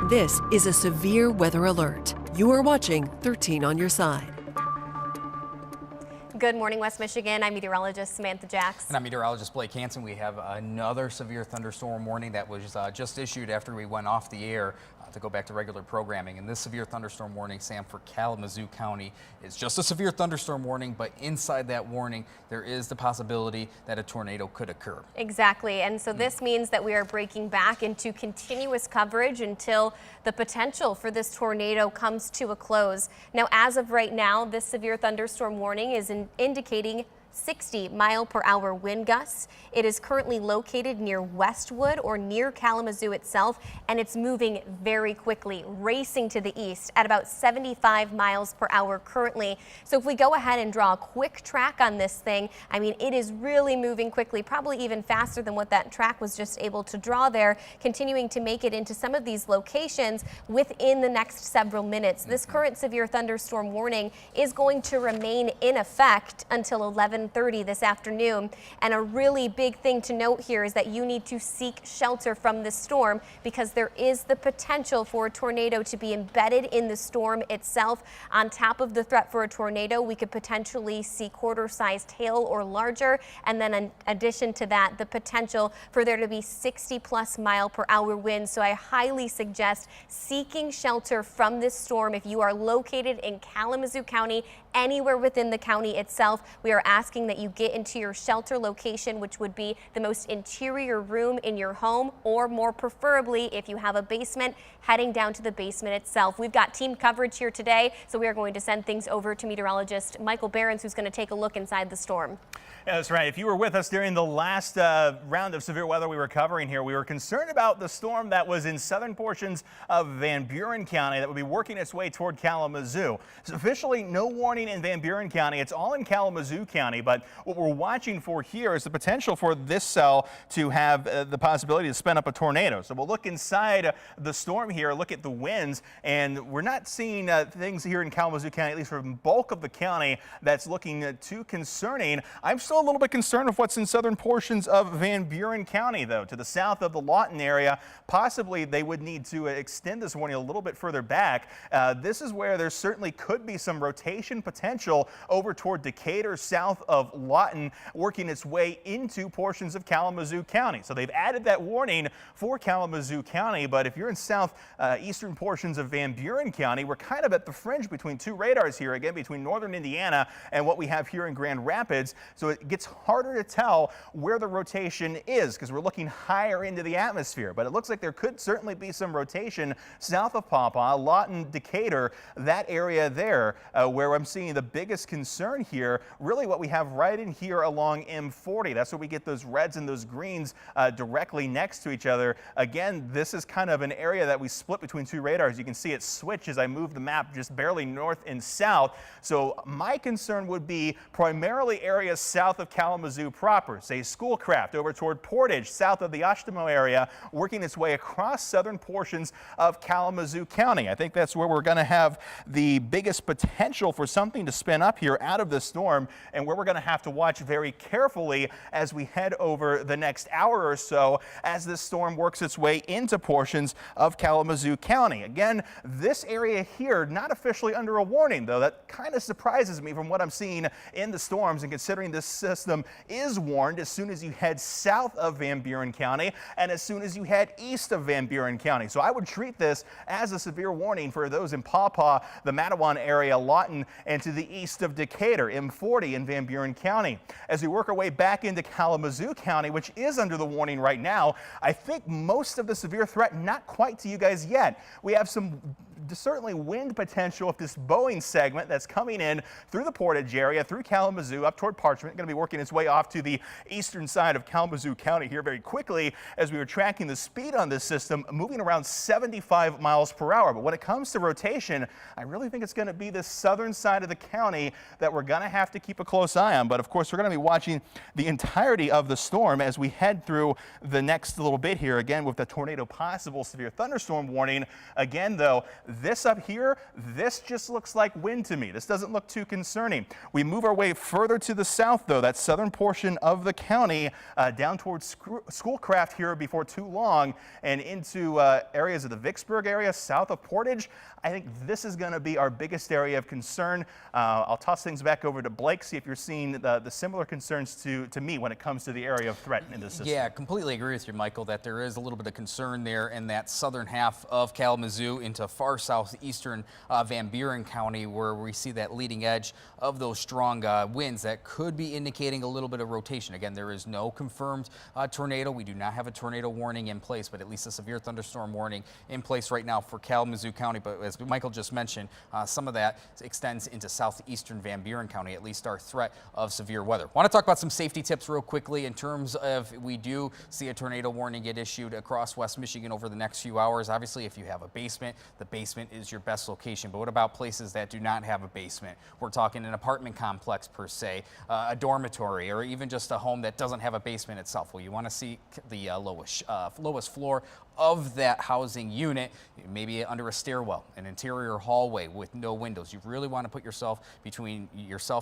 This is a severe weather alert. You are watching 13 on your side. Good morning, West Michigan. I'm meteorologist Samantha Jacks. And I'm meteorologist Blake Hansen. We have another severe thunderstorm warning that was just issued after we went off the air to go back to regular programming. And this severe thunderstorm warning, Sam, for Kalamazoo County is just a severe thunderstorm warning, but inside that warning, there is the possibility that a tornado could occur. Exactly. And so this means that we are breaking back into continuous coverage until the potential for this tornado comes to a close. Now, as of right now, this severe thunderstorm warning is indicating 60-mile-per-hour wind gusts. It is currently located near Westwood or near Kalamazoo itself, and it's moving very quickly, racing to the east at about 75 miles per hour currently. So if we go ahead and draw a quick track on this thing, I mean, it is really moving quickly, probably even faster than what that track was just able to draw there, continuing to make it into some of these locations within the next several minutes. This current severe thunderstorm warning is going to remain in effect until 11:30 this afternoon. And a really big thing to note here is that you need to seek shelter from this storm because there is the potential for a tornado to be embedded in the storm itself. On top of the threat for a tornado, we could potentially see quarter-sized hail or larger. And then in addition to that, the potential for there to be 60+ mile-per-hour winds. So I highly suggest seeking shelter from this storm if you are located in Kalamazoo County, anywhere within the county itself. We are asking that you get into your shelter location, which would be the most interior room in your home, or more preferably, if you have a basement, heading down to the basement itself. We've got team coverage here today, so we are going to send things over to meteorologist Michael Behrens, who's going to take a look inside the storm. Yeah, that's right. If you were with us during the last round of severe weather we were covering here, we were concerned about the storm that was in southern portions of Van Buren County that would be working its way toward Kalamazoo. It's officially no warning in Van Buren County. It's all in Kalamazoo County, but what we're watching for here is the potential for this cell to have the possibility to spin up a tornado. So we'll look inside the storm here, look at the winds, and we're not seeing things here in Kalamazoo County, at least for the bulk of the county, that's looking too concerning. I'm still a little bit concerned with what's in southern portions of Van Buren County, though. To the south of the Lawton area, possibly they would need to extend this warning a little bit further back. This is where there certainly could be some rotation potential over toward Decatur, south of Lawton, working its way into portions of Kalamazoo County. So they've added that warning for Kalamazoo County, but if you're in southeastern portions of Van Buren County, we're kind of at the fringe between two radars here, again, between northern Indiana and what we have here in Grand Rapids. So it gets harder to tell where the rotation is because we're looking higher into the atmosphere. But it looks like there could certainly be some rotation south of Pawpaw, Lawton, Decatur, that area there, where I'm seeing the biggest concern here. Really what we have right in here along M40. That's where we get those reds and those greens directly next to each other. Again, this is kind of an area that we split between two radars. You can see it switch as I move the map just barely north and south. So my concern would be primarily areas south of Kalamazoo proper, say Schoolcraft over toward Portage, south of the Oshtemo area, working its way across southern portions of Kalamazoo County. I think that's where we're going to have the biggest potential for something to spin up here out of the storm, and where we're going to have to watch very carefully as we head over the next hour or so as this storm works its way into portions of Kalamazoo County. Again, this area here not officially under a warning, though. That kind of surprises me from what I'm seeing in the storms, and considering this system is warned as soon as you head south of Van Buren County and as soon as you head east of Van Buren County. So I would treat this as a severe warning for those in Pawpaw, the Matawan area, Lawton, and to the east of Decatur, M40 in Van Buren County. As we work our way back into Kalamazoo County, which is under the warning right now, I think most of the severe threat not quite to you guys yet. We have some certainly wind potential of this Boeing segment that's coming in through the Portage area, through Kalamazoo, up toward Parchment, going to be working its way off to the eastern side of Kalamazoo County here very quickly as we were tracking the speed on this system, moving around 75 miles per hour. But when it comes to rotation, I really think it's going to be the southern side of the county that we're going to have to keep a close eye on. But of course, we're going to be watching the entirety of the storm as we head through the next little bit here, again with the tornado possible severe thunderstorm warning. Again, though, This up here, this just looks like wind to me. This doesn't look too concerning. We move our way further to the south, though, that southern portion of the county, down towards Schoolcraft here before too long, and into areas of the Vicksburg area, south of Portage. I think this is going to be our biggest area of concern. I'll toss things back over to Blake, see if you're seeing the similar concerns to me when it comes to the area of threat in this system. Yeah, completely agree with you, Michael, that there is a little bit of concern there in that southern half of Kalamazoo into far southeastern Van Buren County, where we see that leading edge of those strong winds that could be indicating a little bit of rotation. Again, there is no confirmed tornado. We do not have a tornado warning in place, but at least a severe thunderstorm warning in place right now for Kalamazoo County. But as Michael just mentioned, some of that extends into southeastern Van Buren County, at least our threat of severe weather. Want to talk about some safety tips real quickly in terms of we do see a tornado warning get issued across West Michigan over the next few hours. Obviously, if you have a basement, the basement is your best location. But what about places that do not have a basement? We're talking an apartment complex per se, a dormitory, or even just a home that doesn't have a basement itself. Well, you want to see the lowest floor of that housing unit, maybe under a stairwell, an interior hallway with no windows. You really want to put yourself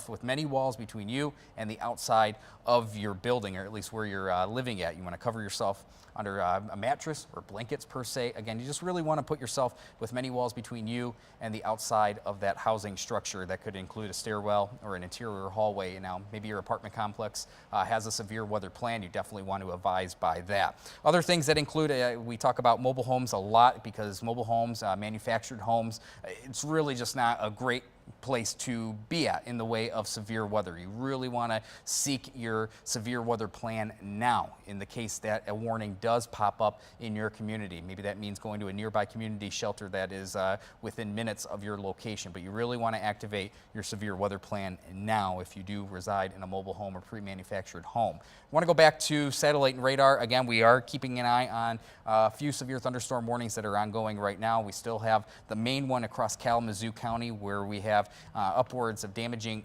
with many walls between you and the outside of your building, or at least where you're living at. You want to cover yourself under a mattress or blankets per se. Again, you just really want to put yourself with many walls between you and the outside of that housing structure. That could include a stairwell or an interior hallway. Now, maybe your apartment complex has a severe weather plan. You definitely want to advise by that. Other things that include, we talk about mobile homes a lot, because mobile homes, manufactured homes, it's really just not a great place to be at in the way of severe weather. You really want to seek your severe weather plan now in the case that a warning does pop up in your community. Maybe that means going to a nearby community shelter that is within minutes of your location, but you really want to activate your severe weather plan now if you do reside in a mobile home or pre-manufactured home. I want to go back to satellite and radar. Again, we are keeping an eye on a few severe thunderstorm warnings that are ongoing right now. We still have the main one across Kalamazoo County, where we have upwards of damaging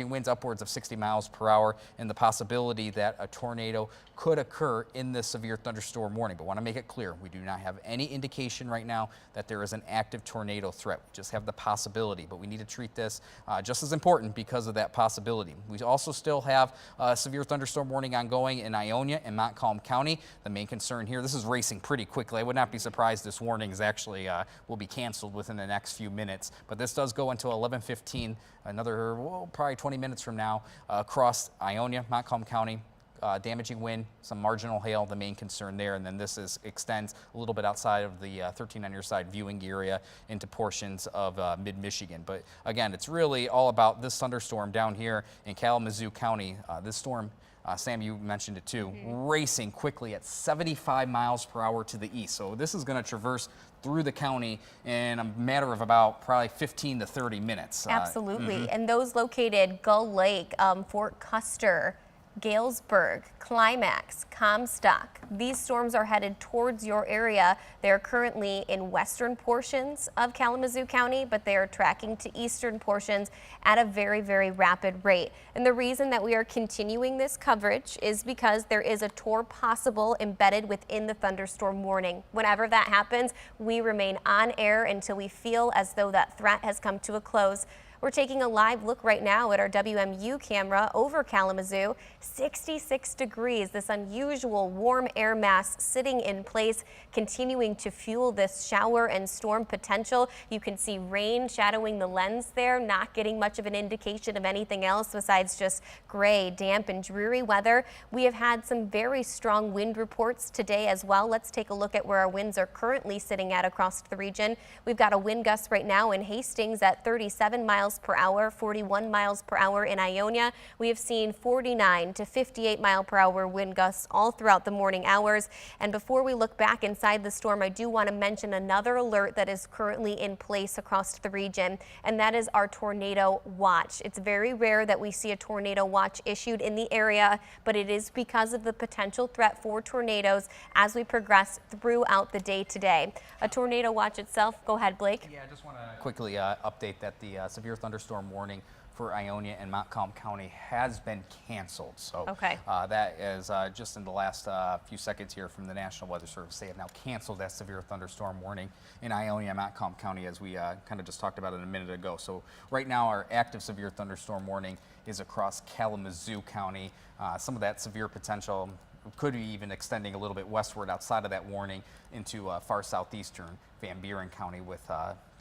winds upwards of 60 miles per hour, and the possibility that a tornado could occur in this severe thunderstorm warning. But want to make it clear, we do not have any indication right now that there is an active tornado threat. We just have the possibility, but we need to treat this just as important because of that possibility. We also still have a severe thunderstorm warning ongoing in Ionia and Montcalm County. The main concern here, this is racing pretty quickly. I would not be surprised this warning is actually will be canceled within the next few minutes, but this does go until 11:15, another probably 20 minutes from now, across Ionia, Montcalm County. Damaging wind, some marginal hail, the main concern there, and then this extends a little bit outside of the 13 on your side viewing area into portions of mid-Michigan. But again, it's really all about this thunderstorm down here in Kalamazoo County. This storm, Sam, you mentioned it too, racing quickly at 75 miles per hour to the east. So this is going to traverse through the county in a matter of about probably 15 to 30 minutes. Absolutely. And those located Gull Lake, Fort Custer, Galesburg, Climax, Comstock. These storms are headed towards your area. They are currently in western portions of Kalamazoo County, but they are tracking to eastern portions at a very, very rapid rate. And the reason that we are continuing this coverage is because there is a TOR possible embedded within the thunderstorm warning. Whenever that happens, we remain on air until we feel as though that threat has come to a close. We're taking a live look right now at our WMU camera over Kalamazoo. 66 degrees, this unusual warm air mass sitting in place, continuing to fuel this shower and storm potential. You can see rain shadowing the lens there, not getting much of an indication of anything else besides just gray, damp, and dreary weather. We have had some very strong wind reports today as well. Let's take a look at where our winds are currently sitting at across the region. We've got a wind gust right now in Hastings at 37 miles per hour, 41 miles per hour in Ionia. We have seen 49 to 58 mile per hour wind gusts all throughout the morning hours. And before we look back inside the storm, I do want to mention another alert that is currently in place across the region, and that is our tornado watch. It's very rare that we see a tornado watch issued in the area, but it is because of the potential threat for tornadoes as we progress throughout the day today. A tornado watch itself, go ahead, Blake. Yeah, I just want to quickly update that the severe thunderstorm warning for Ionia and Montcalm County has been canceled. So Okay. that is just in the last few seconds here from the National Weather Service. They have now canceled that severe thunderstorm warning in Ionia and Montcalm County, as we kind of just talked about it a minute ago. So right now our active severe thunderstorm warning is across Kalamazoo County. Some of that severe potential could be even extending a little bit westward outside of that warning into far southeastern Van Buren County, with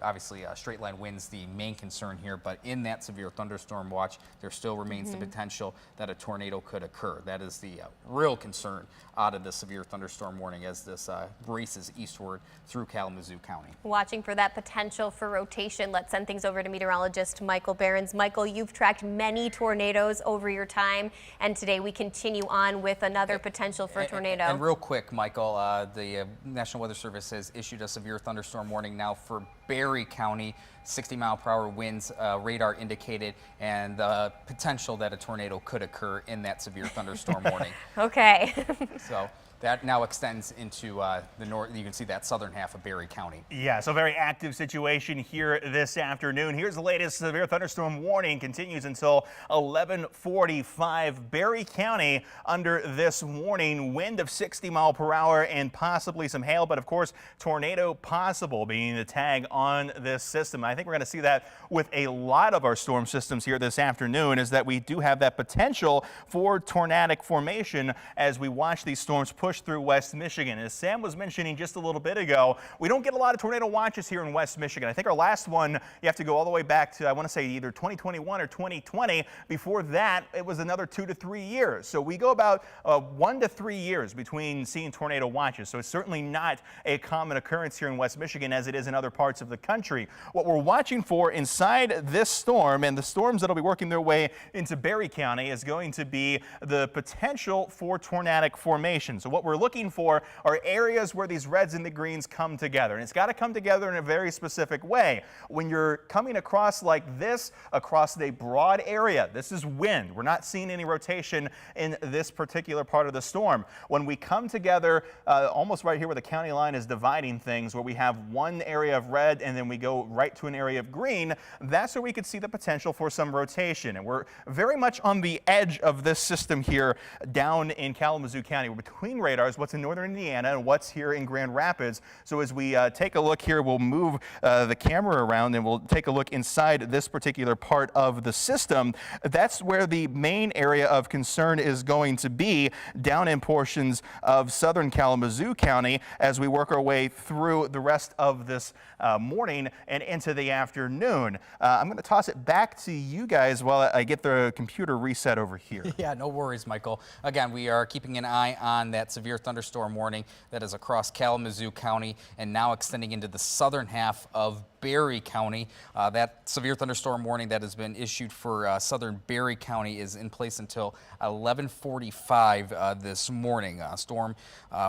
obviously straight line winds the main concern here. But in that severe thunderstorm watch, there still remains the potential that a tornado could occur. That is the real concern out of the severe thunderstorm warning as this races eastward through Kalamazoo County. Watching for that potential for rotation, let's send things over to meteorologist Michael Behrens. Michael, you've tracked many tornadoes over your time, and today we continue on with another potential for a tornado. And real quick, Michael, the National Weather Service has issued a severe thunderstorm warning now for Berry County. 60-mile-per-hour winds radar indicated, and the potential that a tornado could occur in that severe thunderstorm warning. Okay. So that now extends into the north. You can see that southern half of Berry County. Yeah, so very active situation here this afternoon. Here's the latest severe thunderstorm warning. Continues until 11:45. Berry County under this warning. Wind of 60 mile per hour and possibly some hail, but of course tornado possible being the tag on this system. I think we're going to see that with a lot of our storm systems here this afternoon, is that we do have that potential for tornadic formation as we watch these storms push through West Michigan. As Sam was mentioning just a little bit ago, we don't get a lot of tornado watches here in West Michigan. I think our last one, you have to go all the way back to, I want to say, either 2021 or 2020. Before that, it was another 2 to 3 years. So we go about 1 to 3 years between seeing tornado watches. So it's certainly not a common occurrence here in West Michigan as it is in other parts of the country. What we're watching for inside this storm and the storms that will be working their way into Berry County is going to be the potential for tornadic formation. So what we're looking for are areas where these reds and the greens come together. And it's got to come together in a very specific way. When you're coming across like this, across a broad area, this is wind. We're not seeing any rotation in this particular part of the storm. When we come together, almost right here where the county line is dividing things, where we have one area of red and then we go right to an area of green, that's where we could see the potential for some rotation. And we're very much on the edge of this system here down in Kalamazoo County. We're between radars, what's in northern Indiana and what's here in Grand Rapids. So as we take a look here, we'll move the camera around and we'll take a look inside this particular part of the system. That's where the main area of concern is going to be, down in portions of southern Kalamazoo County as we work our way through the rest of this morning and into the afternoon. I'm going to toss it back to you guys while I get the computer reset over here. Yeah, no worries, Michael. Again, we are keeping an eye on that severe thunderstorm warning that is across Kalamazoo County and now extending into the southern half of Berry County. That severe thunderstorm warning that has been issued for southern Berry County is in place until 11:45 this morning. Storm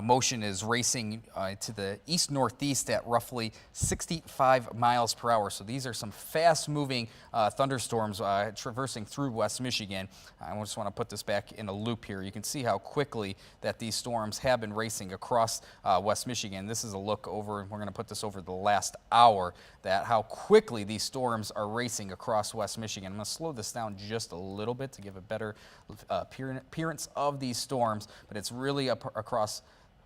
motion is racing to the east-northeast at roughly 65 miles per hour. So these are some fast-moving thunderstorms traversing through West Michigan. I just want to put this back in a loop here. You can see how quickly that these storms have been racing across West Michigan. This is a look over, we're going to put this over the last hour, that how quickly these storms are racing across West Michigan. I'm going to slow this down just a little bit to give a better appearance of these storms, but it's really across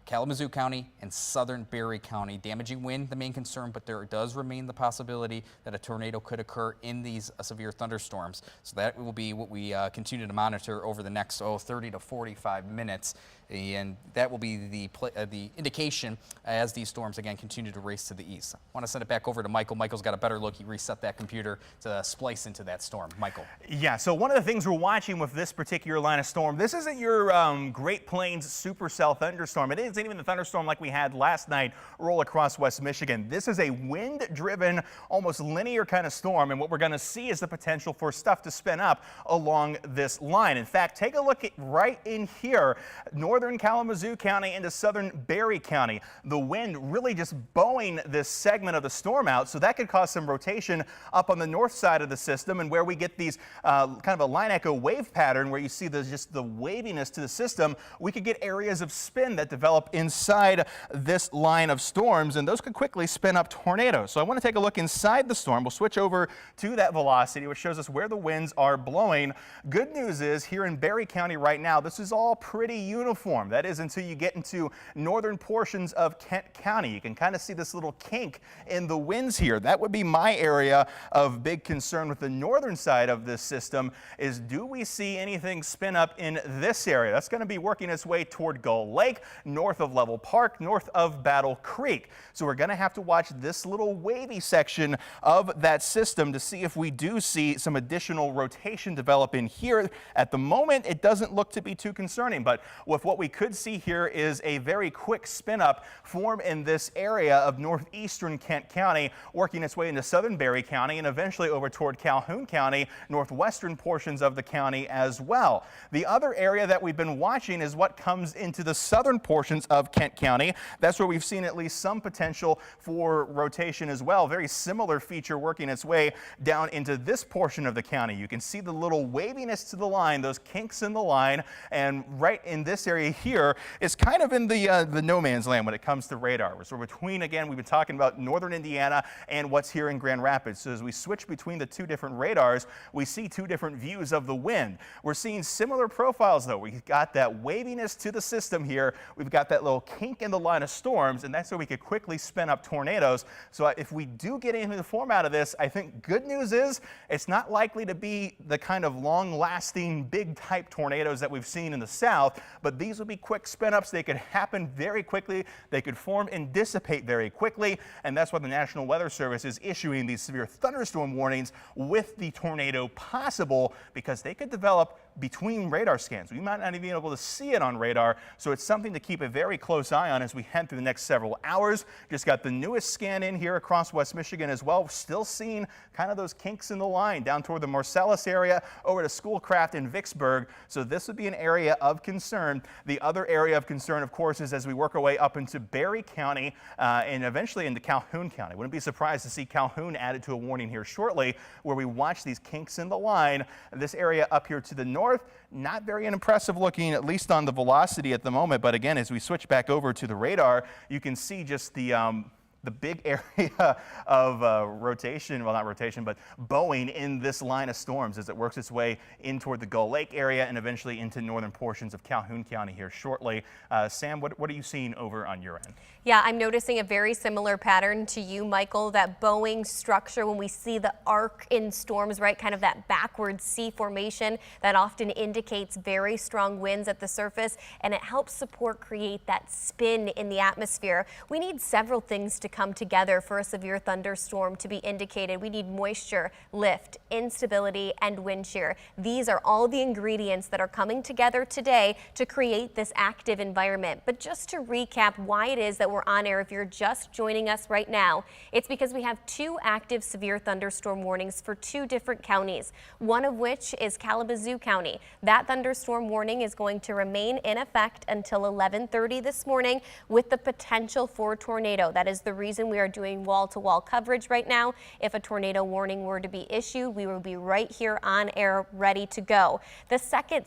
Kalamazoo County and southern Berry County. Damaging wind, the main concern, but there does remain the possibility that a tornado could occur in these severe thunderstorms. So that will be what we continue to monitor over the next 30 to 45 minutes. And that will be the indication as these storms again continue to race to the east. I want to send it back over to Michael. Michael's got a better look. He reset that computer to splice into that storm. Michael. Yeah, so one of the things we're watching with this particular line of storm, this isn't your Great Plains supercell thunderstorm. It isn't even the thunderstorm like we had last night roll across West Michigan. This is a wind-driven, almost linear kind of storm, and what we're going to see is the potential for stuff to spin up along this line. In fact, take a look at right in here, northern Kalamazoo County into southern Berry County. The wind really just bowing this segment of the storm out, so that could cause some rotation up on the north side of the system, and where we get these kind of a line echo wave pattern where you see just the waviness to the system, we could get areas of spin that develop develop inside this line of storms, and those could quickly spin up tornadoes. So I want to take a look inside the storm. We'll switch over to that velocity, which shows us where the winds are blowing. Good news is here in Berry County right now, this is all pretty uniform. That is until you get into northern portions of Kent County. You can kind of see this little kink in the winds here. That would be my area of big concern with the northern side of this system is, do we see anything spin up in this area? That's going to be working its way toward Gull Lake, north of Level Park, north of Battle Creek. So we're going to have to watch this little wavy section of that system to see if we do see some additional rotation develop in here. At the moment, it doesn't look to be too concerning, but with what we could see here is a very quick spin up form in this area of northeastern Kent County, working its way into southern Berry County and eventually over toward Calhoun County, northwestern portions of the county as well. The other area that we've been watching is what comes into the southern portions of Kent County. That's where we've seen at least some potential for rotation as well. Very similar feature working its way down into this portion of the county. You can see the little waviness to the line, those kinks in the line, and right in this area here is kind of in the no man's land when it comes to radar. So between, again, we've been talking about northern Indiana and what's here in Grand Rapids. So as we switch between the two different radars, we see two different views of the wind. We're seeing similar profiles though. We've got that waviness to the system here. We've got that little kink in the line of storms, and that's where we could quickly spin up tornadoes. So if we do get anything to form out of this, I think good news is it's not likely to be the kind of long-lasting big type tornadoes that we've seen in the south, but these will be quick spin ups. They could happen very quickly. They could form and dissipate very quickly, and that's why the National Weather Service is issuing these severe thunderstorm warnings with the tornado possible, because they could develop between radar scans. We might not even be able to see it on radar, so it's something to keep a very close eye on as we head through the next several hours. Just got the newest scan in here across West Michigan as well. Still seeing kind of those kinks in the line down toward the Marcellus area over to Schoolcraft in Vicksburg, so this would be an area of concern. The other area of concern, of course, is as we work our way up into Berry County and eventually into Calhoun County. Wouldn't be surprised to see Calhoun added to a warning here shortly, where we watch these kinks in the line. This area up here to the north, not very impressive looking, at least on the velocity at the moment. But again, as we switch back over to the radar, you can see just the big area of rotation, well, not rotation, but bowing in this line of storms as it works its way in toward the Gull Lake area and eventually into northern portions of Calhoun County here shortly. Sam, what are you seeing over on your end? Yeah, I'm noticing a very similar pattern to you, Michael, that bowing structure when we see the arc in storms, right? Kind of that backward C formation that often indicates very strong winds at the surface, and it helps support create that spin in the atmosphere. We need several things to come together for a severe thunderstorm to be indicated. We need moisture, lift, instability, and wind shear. These are all the ingredients that are coming together today to create this active environment. But just to recap why it is that we're on air, if you're just joining us right now, it's because we have two active severe thunderstorm warnings for two different counties, one of which is Kalamazoo County. That thunderstorm warning is going to remain in effect until 11:30 this morning with the potential for a tornado. That is the reason we are doing wall-to-wall coverage right now. If a tornado warning were to be issued, we will be right here on air ready to go. The second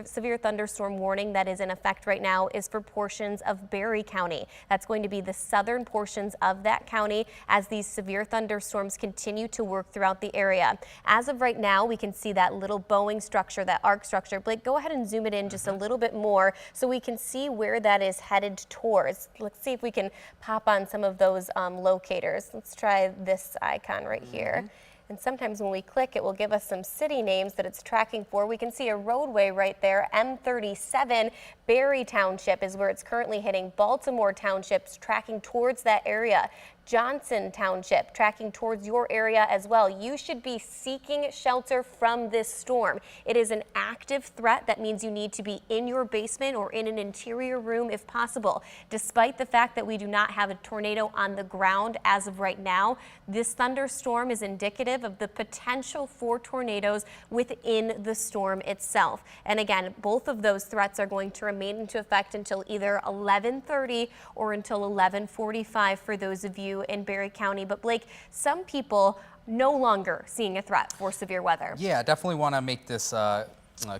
severe thunderstorm warning that is in effect right now is for portions of Berry County. That's going to be the southern portions of that county as these severe thunderstorms continue to work throughout the area. As of right now, we can see that little bowing structure, that arc structure. Blake, go ahead and zoom it in just a little bit more so we can see where that is headed towards. Let's see if we can pop on some of those locators. Let's try this icon right here. And sometimes when we click, it will give us some city names that it's tracking for. We can see a roadway right there, M37. Berry Township is where it's currently hitting. Baltimore Township's tracking towards that area. Johnson Township tracking towards your area as well. You should be seeking shelter from this storm. It is an active threat. That means you need to be in your basement or in an interior room if possible. Despite the fact that we do not have a tornado on the ground as of right now, this thunderstorm is indicative of the potential for tornadoes within the storm itself. And again, both of those threats are going to remain into effect until either 11:30 or until 11:45 for those of you in Berry County. But Blake, some people no longer seeing a threat for severe weather. Yeah, definitely want to make this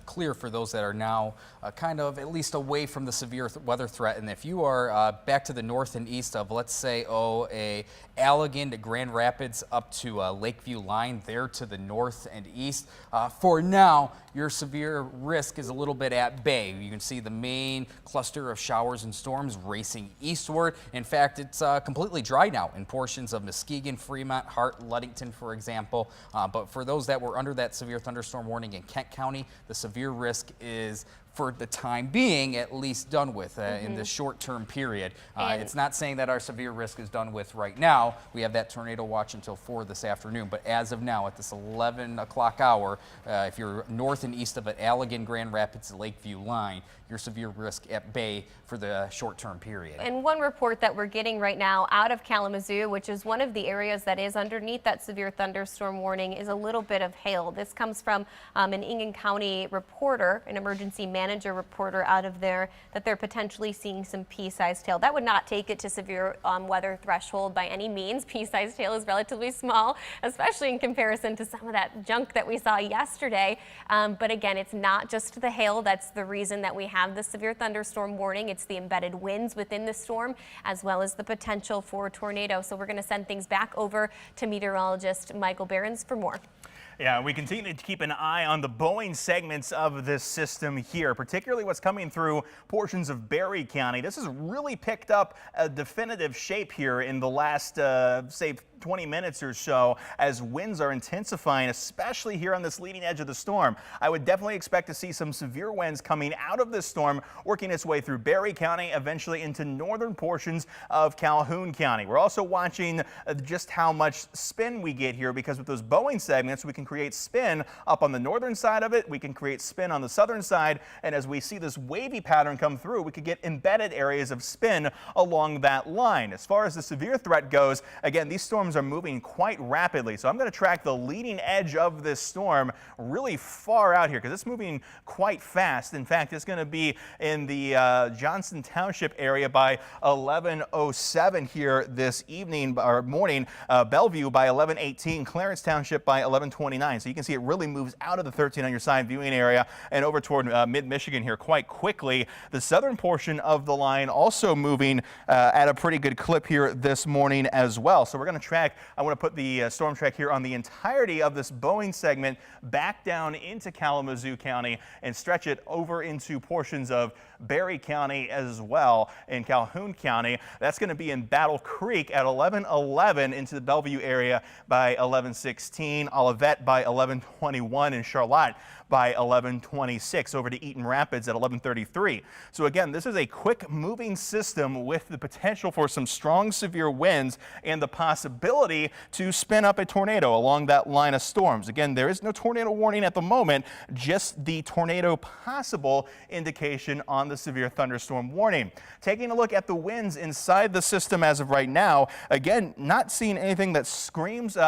clear for those that are now kind of at least away from the severe weather threat. And if you are back to the north and east of, let's say, a Allegan to Grand Rapids up to Lakeview line there to the north and east, for now, your severe risk is a little bit at bay. You can see the main cluster of showers and storms racing eastward. In fact, it's completely dry now in portions of Muskegon, Fremont, Hart, Ludington, for example. But for those that were under that severe thunderstorm warning in Kent County, the severe risk is, for the time being, at least done with in the short-term period. It's not saying that our severe risk is done with right now. We have that tornado watch until 4 this afternoon, but as of now, at this 11 o'clock hour, if you're north and east of an Allegan, Grand Rapids, Lakeview line, your severe risk at bay for the short-term period. And one report that we're getting right now out of Kalamazoo, which is one of the areas that is underneath that severe thunderstorm warning, is a little bit of hail. This comes from an Ingham County reporter, an emergency manager reporter out of there, that they're potentially seeing some pea-sized hail. That would not take it to severe weather threshold by any means. Pea-sized hail is relatively small, especially in comparison to some of that junk that we saw yesterday. But again, it's not just the hail that's the reason that we have the severe thunderstorm warning. It's the embedded winds within the storm, as well as the potential for a tornado. So we're going to send things back over to meteorologist Michael Behrens for more. Yeah, we continue to keep an eye on the Boeing segments of this system here, particularly what's coming through portions of Berry County. This has really picked up a definitive shape here in the last, say, 20 minutes or so as winds are intensifying, especially here on this leading edge of the storm. I would definitely expect to see some severe winds coming out of this storm, working its way through Berry County, eventually into northern portions of Calhoun County. We're also watching just how much spin we get here, because with those Boeing segments, we can create spin up on the northern side of it. We can create spin on the southern side. And as we see this wavy pattern come through, we could get embedded areas of spin along that line. As far as the severe threat goes, again, these storms are moving quite rapidly. So I'm going to track the leading edge of this storm really far out here, because it's moving quite fast. In fact, it's going to be in the Johnson Township area by 11:07 here this evening or morning. Bellevue by 11:18. Clarence Township by 11:29. So you can see it really moves out of the 13 on your side viewing area and over toward mid-Michigan here quite quickly. The southern portion of the line also moving at a pretty good clip here this morning as well. So we're going to track, I want to put the storm track here on the entirety of this Boeing segment back down into Kalamazoo County and stretch it over into portions of Berry County as well in Calhoun County. That's going to be in Battle Creek at 11:11 into the Bellevue area by 11:16, Olivet by 11:21, and Charlotte by 11:26 over to Eaton Rapids at 11:33. So again, this is a quick moving system with the potential for some strong severe winds and the possibility to spin up a tornado along that line of storms. Again, there is no tornado warning at the moment, just the tornado possible indication on the severe thunderstorm warning. Taking a look at the winds inside the system as of right now, again, not seeing anything that screams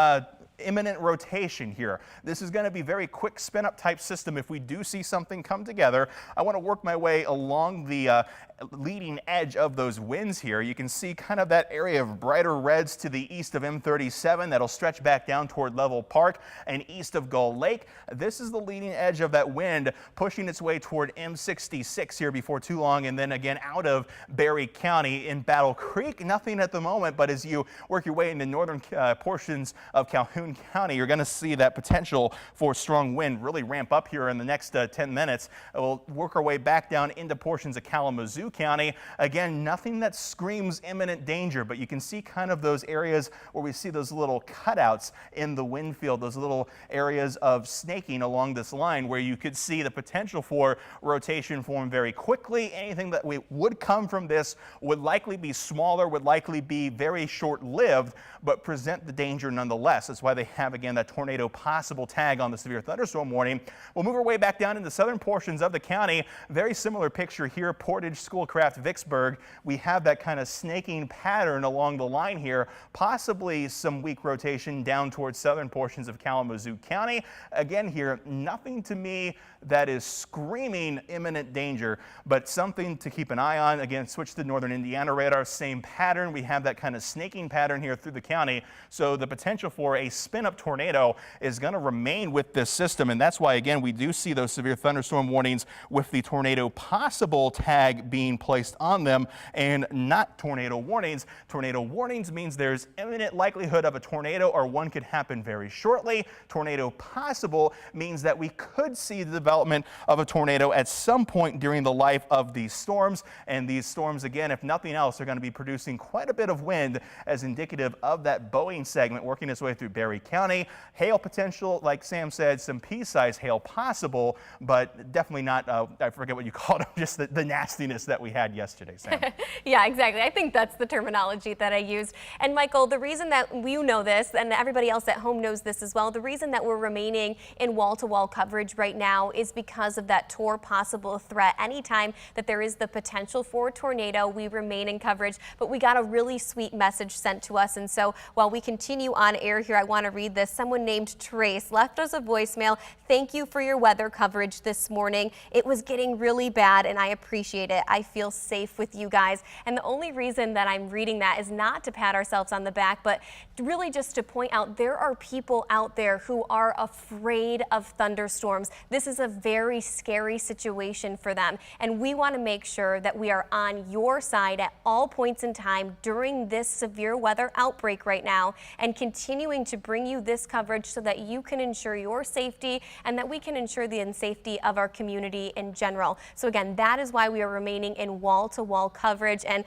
imminent rotation here. This is going to be very quick spin up type system. If we do see something come together, I want to work my way along the leading edge of those winds here. You can see kind of that area of brighter reds to the east of M37 that'll stretch back down toward Level Park and east of Gull Lake. This is the leading edge of that wind pushing its way toward M66 here before too long, and then again out of Berry County in Battle Creek. Nothing at the moment, but as you work your way in the northern portions of Calhoun County, you're going to see that potential for strong wind really ramp up here in the next 10 minutes. We'll work our way back down into portions of Kalamazoo County. Again, nothing that screams imminent danger, but you can see kind of those areas where we see those little cutouts in the wind field, those little areas of snaking along this line where you could see the potential for rotation form very quickly. Anything that would come from this would likely be smaller, would likely be very short-lived, but present the danger nonetheless. That's why they have, again, that tornado possible tag on the severe thunderstorm warning. We'll move our way back down into southern portions of the county. Very similar picture here, Portage, Schoolcraft, Vicksburg. We have that kind of snaking pattern along the line here, possibly some weak rotation down towards southern portions of Kalamazoo County. Again here, nothing to me that is screaming imminent danger, but something to keep an eye on. Again, switch to northern Indiana radar, same pattern. We have that kind of snaking pattern here through the county, so the potential for a spin-up tornado is going to remain with this system, and that's why, again, we do see those severe thunderstorm warnings with the tornado possible tag being placed on them and not tornado warnings. Tornado warnings means there's imminent likelihood of a tornado or one could happen very shortly. Tornado possible means that we could see the development of a tornado at some point during the life of these storms. And these storms, again, if nothing else, are going to be producing quite a bit of wind as indicative of that Boeing segment working its way through Berry County. Hail potential, like Sam said, some pea-sized hail possible, but definitely not, I forget what you called it, just the nastiness that we had yesterday, Sam. Yeah, exactly. I think that's the terminology that I used. And Michael, the reason that you know this and everybody else at home knows this as well, the reason that we're remaining in wall-to-wall coverage right now is because of that possible threat. Anytime that there is the potential for a tornado, we remain in coverage, but we got a really sweet message sent to us. And so while we continue on air here, I want to read this. Someone named Trace left us a voicemail. Thank you for your weather coverage this morning. It was getting really bad and I appreciate it. I feel safe with you guys. And the only reason that I'm reading that is not to pat ourselves on the back, but really just to point out there are people out there who are afraid of thunderstorms. This is a very scary situation for them. And we want to make sure that we are on your side at all points in time during this severe weather outbreak right now and continuing to bring you this coverage so that you can ensure your safety and that we can ensure the safety of our community in general. So again, that is why we are remaining in wall-to-wall coverage. And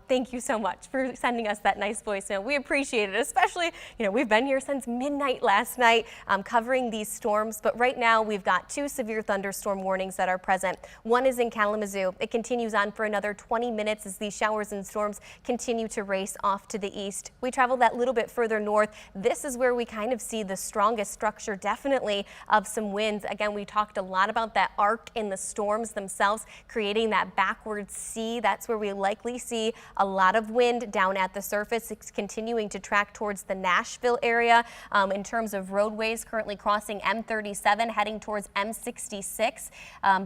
thank you so much for sending us that nice voicemail. We appreciate it, especially, we've been here since midnight last night covering these storms. But right now we've got 2 severe thunderstorm warnings that are present. One is in Kalamazoo. It continues on for another 20 minutes as these showers and storms continue to race off to the east. We travel that little bit further north. This is where we kind of see the strongest structure, definitely, of some winds. Again, we talked a lot about that arc in the storms themselves, creating that backward C. That's where we likely see a lot of wind down at the surface. It's continuing to track towards the Nashville area. In terms of roadways, currently crossing M37, heading towards M66,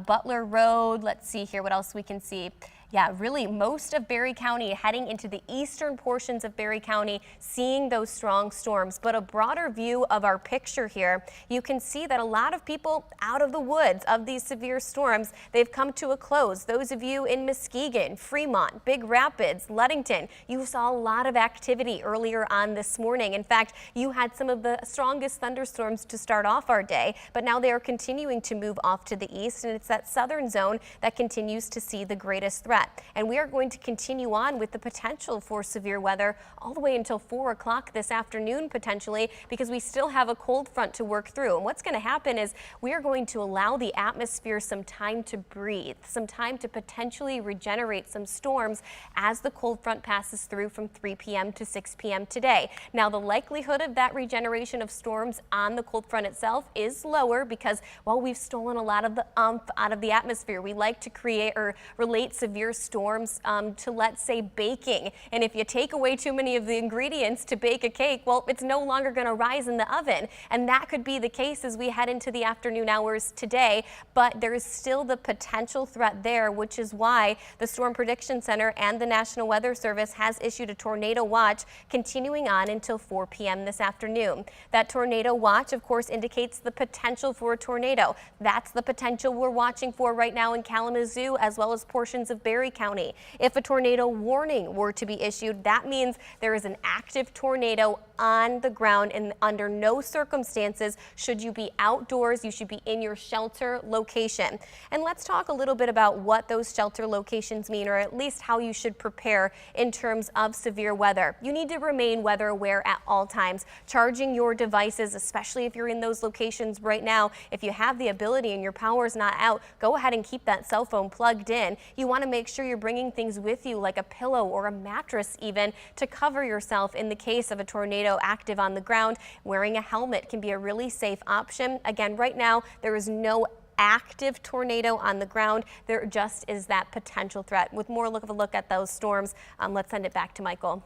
Butler Road. Let's see here what else we can see. Yeah, really most of Berry County heading into the eastern portions of Berry County, seeing those strong storms. But a broader view of our picture here, you can see that a lot of people out of the woods of these severe storms, they've come to a close. Those of you in Muskegon, Fremont, Big Rapids, Ludington, you saw a lot of activity earlier on this morning. In fact, you had some of the strongest thunderstorms to start off our day, but now they are continuing to move off to the east, and it's that southern zone that continues to see the greatest threat. And we are going to continue on with the potential for severe weather all the way until 4 o'clock this afternoon, potentially, because we still have a cold front to work through. And what's going to happen is we are going to allow the atmosphere some time to breathe, some time to potentially regenerate some storms as the cold front passes through from 3 p.m. to 6 p.m. today. Now, the likelihood of that regeneration of storms on the cold front itself is lower because, well, we've stolen a lot of the umph out of the atmosphere. We like to create or relate severe storms to, let's say, baking. And if you take away too many of the ingredients to bake a cake, well, it's no longer going to rise in the oven. And that could be the case as we head into the afternoon hours today. But there is still the potential threat there, which is why the Storm Prediction Center and the National Weather Service has issued a tornado watch continuing on until 4 p.m. this afternoon. That tornado watch, of course, indicates the potential for a tornado. That's the potential we're watching for right now in Kalamazoo, as well as portions of Berry County. If a tornado warning were to be issued, that means there is an active tornado on the ground, and under no circumstances should you be outdoors. You should be in your shelter location. And let's talk a little bit about what those shelter locations mean, or at least how you should prepare in terms of severe weather. You need to remain weather aware at all times. Charging your devices, especially if you're in those locations right now, if you have the ability and your power is not out, go ahead and keep that cell phone plugged in. You want to make sure you're bringing things with you like a pillow or a mattress even to cover yourself in the case of a tornado active on the ground. Wearing a helmet can be a really safe option. Again, right now there is no active tornado on the ground. There just is that potential threat. With more of a look at those storms, let's send it back to Michael.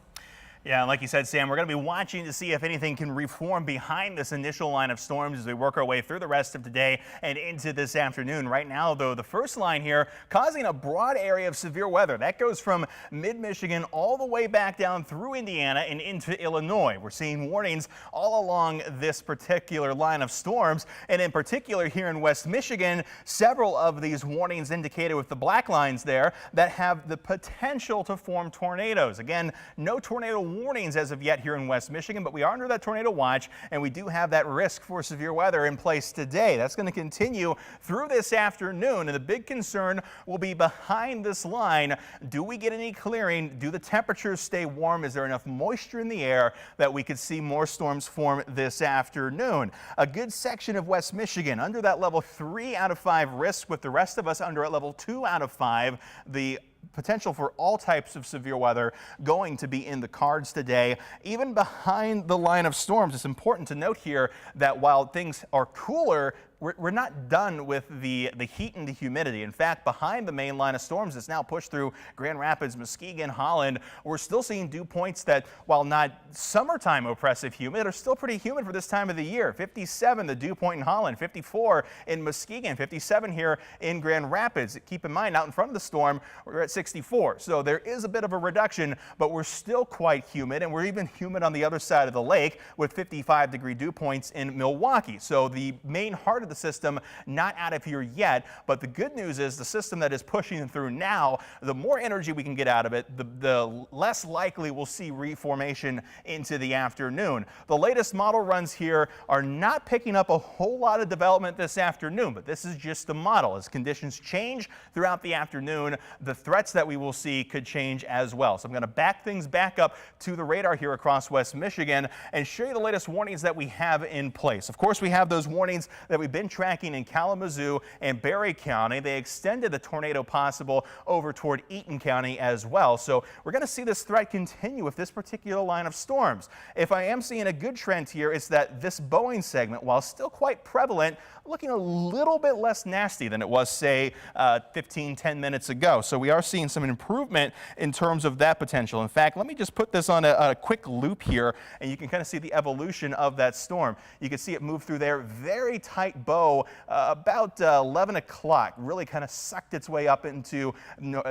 Yeah, and like you said, Sam, we're going to be watching to see if anything can reform behind this initial line of storms as we work our way through the rest of today and into this afternoon. Right now, though, the first line here causing a broad area of severe weather. That goes from mid-Michigan all the way back down through Indiana and into Illinois. We're seeing warnings all along this particular line of storms, and in particular here in West Michigan, several of these warnings indicated with the black lines there that have the potential to form tornadoes. Again, no tornado warnings as of yet here in West Michigan, but we are under that tornado watch, and we do have that risk for severe weather in place today. That's going to continue through this afternoon, and the big concern will be behind this line. Do we get any clearing? Do the temperatures stay warm? Is there enough moisture in the air that we could see more storms form this afternoon? A good section of West Michigan under that level 3 out of 5 risk, with the rest of us under at level 2 out of 5. The potential for all types of severe weather going to be in the cards today. Even behind the line of storms, it's important to note here that while things are cooler, we're not done with the heat and the humidity. In fact, behind the main line of storms that's now pushed through Grand Rapids, Muskegon, Holland, we're still seeing dew points that, while not summertime oppressive humid, are still pretty humid for this time of the year. 57 the dew point in Holland, 54 in Muskegon, 57 here in Grand Rapids. Keep in mind, out in front of the storm, we're at 64. So there is a bit of a reduction, but we're still quite humid, and we're even humid on the other side of the lake with 55-degree dew points in Milwaukee. So the main heart of the system not out of here yet, but the good news is the system that is pushing through now, the more energy we can get out of it, the less likely we'll see reformation into the afternoon. The latest model runs here are not picking up a whole lot of development this afternoon, but this is just a model. As conditions change throughout the afternoon, the threats that we will see could change as well. So I'm going to back things back up to the radar here across West Michigan and show you the latest warnings that we have in place. Of course, we have those warnings that we've been tracking in Kalamazoo and Berry County. They extended the tornado possible over toward Eaton County as well. So we're going to see this threat continue with this particular line of storms. If I am seeing a good trend here, it's that this Boeing segment, while still quite prevalent, looking a little bit less nasty than it was, say, 10 minutes ago. So we are seeing some improvement in terms of that potential. In fact, let me just put this on a quick loop here, and you can kind of see the evolution of that storm. You can see it move through there, very tight bow, about 11 o'clock, really kind of sucked its way up into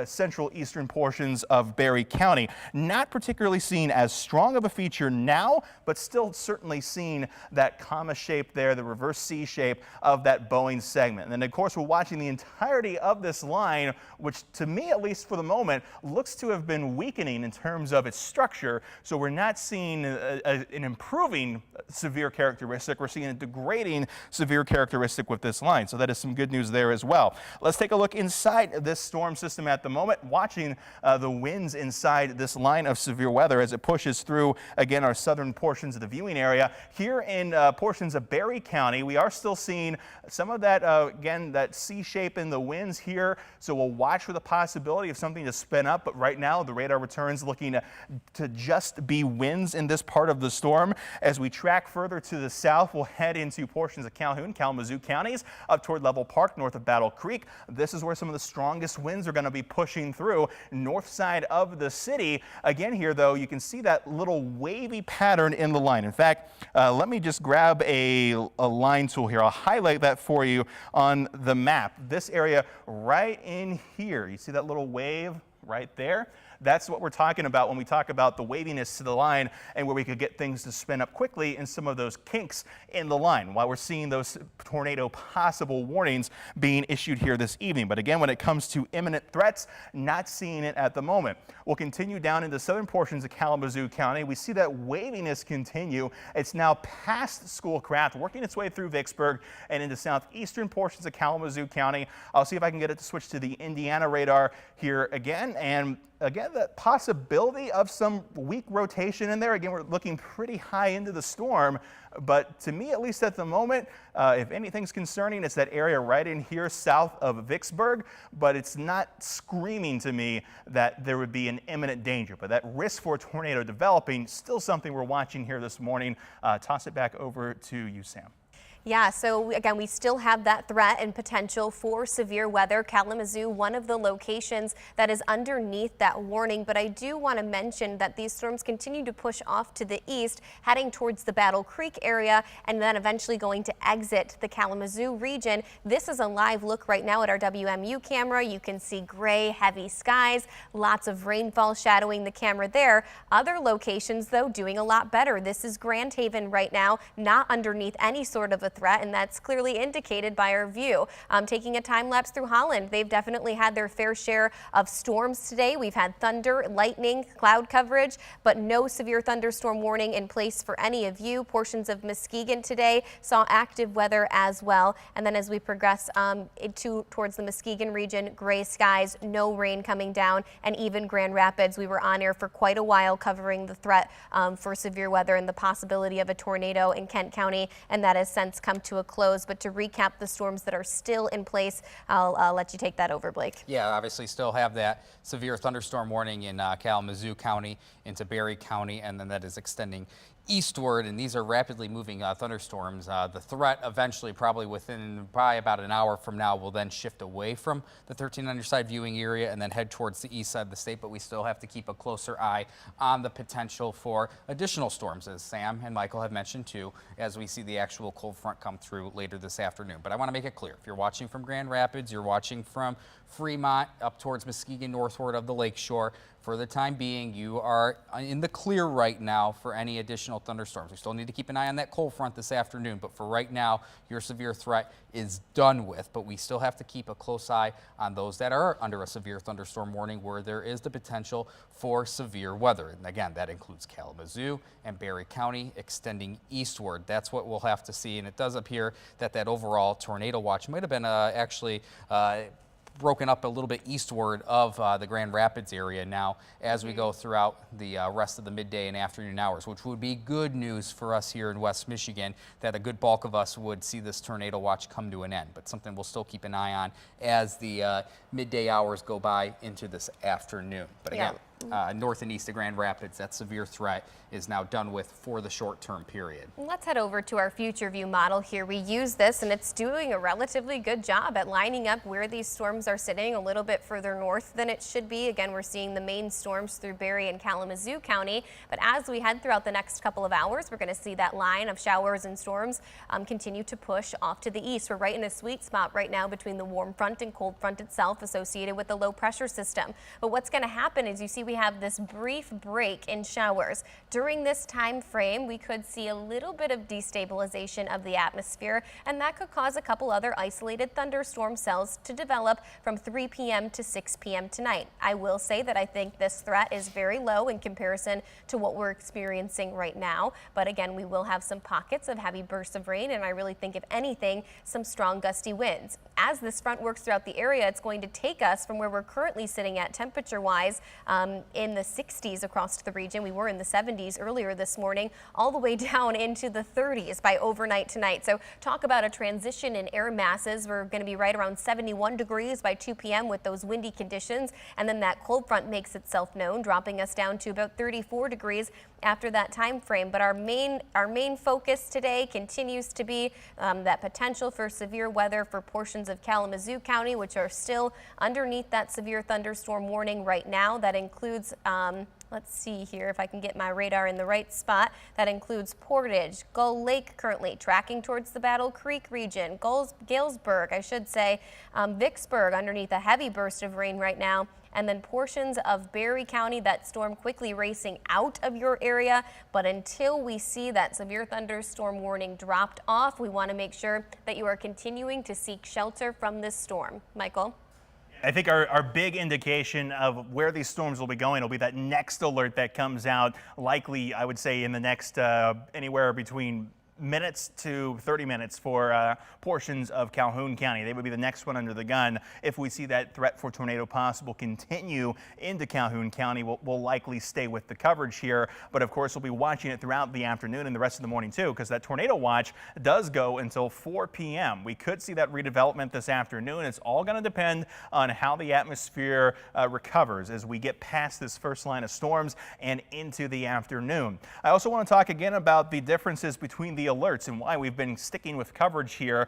central eastern portions of Berry County. Not particularly seen as strong of a feature now, but still certainly seeing that comma shape there, the reverse C shape of that Boeing segment. And then, of course, we're watching the entirety of this line, which to me, at least for the moment, looks to have been weakening in terms of its structure. So we're not seeing an improving severe characteristic. We're seeing a degrading severe characteristic with this line. So that is some good news there as well. Let's take a look inside this storm system at the moment, watching the winds inside this line of severe weather as it pushes through, again, our southern portions of the viewing area. Here in portions of Berry County, we are still seeing some of that, again, that C shape in the winds here. So we'll watch for the possibility of something to spin up. But right now, the radar returns looking to just be winds in this part of the storm. As we track further to the south, we'll head into portions of Calhoun, Kalamazoo counties up toward Level Park, north of Battle Creek. This is where some of the strongest winds are going to be pushing through, north side of the city. Again here, though, you can see that little wavy pattern in the line. In fact, let me just grab a line tool here. I'll highlight that for you on the map. This area right in here, you see that little wave right there? That's what we're talking about when we talk about the waviness to the line and where we could get things to spin up quickly in some of those kinks in the line while we're seeing those tornado possible warnings being issued here this evening. But again, when it comes to imminent threats, not seeing it at the moment. We'll continue down into southern portions of Kalamazoo County. We see that waviness continue. It's now past Schoolcraft, working its way through Vicksburg and into southeastern portions of Kalamazoo County. I'll see if I can get it to switch to the Indiana radar here again. And again, the possibility of some weak rotation in there. Again, we're looking pretty high into the storm, but to me, at least at the moment, if anything's concerning, it's that area right in here south of Vicksburg, but it's not screaming to me that there would be an imminent danger. But that risk for a tornado developing, still something we're watching here this morning. Toss it back over to you, Sam. Yeah, so again, we still have that threat and potential for severe weather. Kalamazoo, one of the locations that is underneath that warning. But I do want to mention that these storms continue to push off to the east, heading towards the Battle Creek area, and then eventually going to exit the Kalamazoo region. This is a live look right now at our WMU camera. You can see gray, heavy skies, lots of rainfall shadowing the camera there. Other locations, though, doing a lot better. This is Grand Haven right now, not underneath any sort of a threat, and that's clearly indicated by our view. Taking a time lapse through Holland, they've definitely had their fair share of storms today. We've had thunder, lightning, cloud coverage, but no severe thunderstorm warning in place for any of you. Portions of Muskegon today saw active weather as well. And then as we progress towards the Muskegon region, gray skies, no rain coming down, and even Grand Rapids. We were on air for quite a while covering the threat for severe weather and the possibility of a tornado in Kent County, and that has since come to a close. But to recap the storms that are still in place, I'll let you take that over, Blake. Yeah, obviously still have that severe thunderstorm warning in Kalamazoo County into Berry County, and then that is extending eastward, and these are rapidly moving thunderstorms. The threat eventually, probably about an hour from now, will then shift away from the 1300 side viewing area and then head towards the east side of the state, but we still have to keep a closer eye on the potential for additional storms, as Sam and Michael have mentioned too, as we see the actual cold front come through later this afternoon. But I want to make it clear, if you're watching from Grand Rapids, you're watching from Fremont up towards Muskegon northward of the lakeshore, for the time being, you are in the clear right now for any additional thunderstorms. We still need to keep an eye on that cold front this afternoon, but for right now, your severe threat is done with. But we still have to keep a close eye on those that are under a severe thunderstorm warning where there is the potential for severe weather. And again, that includes Kalamazoo and Berry County extending eastward. That's what we'll have to see. And it does appear that that overall tornado watch might have been actually broken up a little bit eastward of the Grand Rapids area now as we go throughout the rest of the midday and afternoon hours, which would be good news for us here in West Michigan, that a good bulk of us would see this tornado watch come to an end. But something we'll still keep an eye on as the midday hours go by into this afternoon. But again, north and east of Grand Rapids, that severe threat is now done with for the short-term period. Let's head over to our future view model here. We use this, and it's doing a relatively good job at lining up where these storms are sitting a little bit further north than it should be. Again, we're seeing the main storms through Berry and Kalamazoo County, but as we head throughout the next couple of hours, we're going to see that line of showers and storms continue to push off to the east. We're right in a sweet spot right now between the warm front and cold front itself associated with the low pressure system. But what's going to happen is you see we have this brief break in showers. During this time frame, we could see a little bit of destabilization of the atmosphere, and that could cause a couple other isolated thunderstorm cells to develop from 3 p.m. to 6 p.m. tonight. I will say that I think this threat is very low in comparison to what we're experiencing right now, but again, we will have some pockets of heavy bursts of rain, and I really think, if anything, some strong gusty winds. As this front works throughout the area, it's going to take us from where we're currently sitting at temperature-wise in the 60s across the region. We were in the 70s earlier this morning, all the way down into the 30s by overnight tonight. So talk about a transition in air masses. We're going to be right around 71 degrees by 2 p.m. with those windy conditions, and then that cold front makes itself known, dropping us down to about 34 degrees after that time frame. But our main focus today continues to be that potential for severe weather for portions of Kalamazoo County, which are still underneath that severe thunderstorm warning right now. That includes let's see here if I can get my radar in the right spot. That includes Portage, Gull Lake currently tracking towards the Battle Creek region, Galesburg, I should say, Vicksburg underneath a heavy burst of rain right now, and then portions of Berry County, that storm quickly racing out of your area. But until we see that severe thunderstorm warning dropped off, we want to make sure that you are continuing to seek shelter from this storm. Michael? I think our big indication of where these storms will be going will be that next alert that comes out, likely, I would say, in the next anywhere between minutes to 30 minutes for portions of Calhoun County. They would be the next one under the gun. If we see that threat for tornado possible continue into Calhoun County, we'll likely stay with the coverage here. But of course, we'll be watching it throughout the afternoon and the rest of the morning too, because that tornado watch does go until 4 p.m. We could see that redevelopment this afternoon. It's all going to depend on how the atmosphere recovers as we get past this first line of storms and into the afternoon. I also want to talk again about the differences between the alerts and why we've been sticking with coverage here.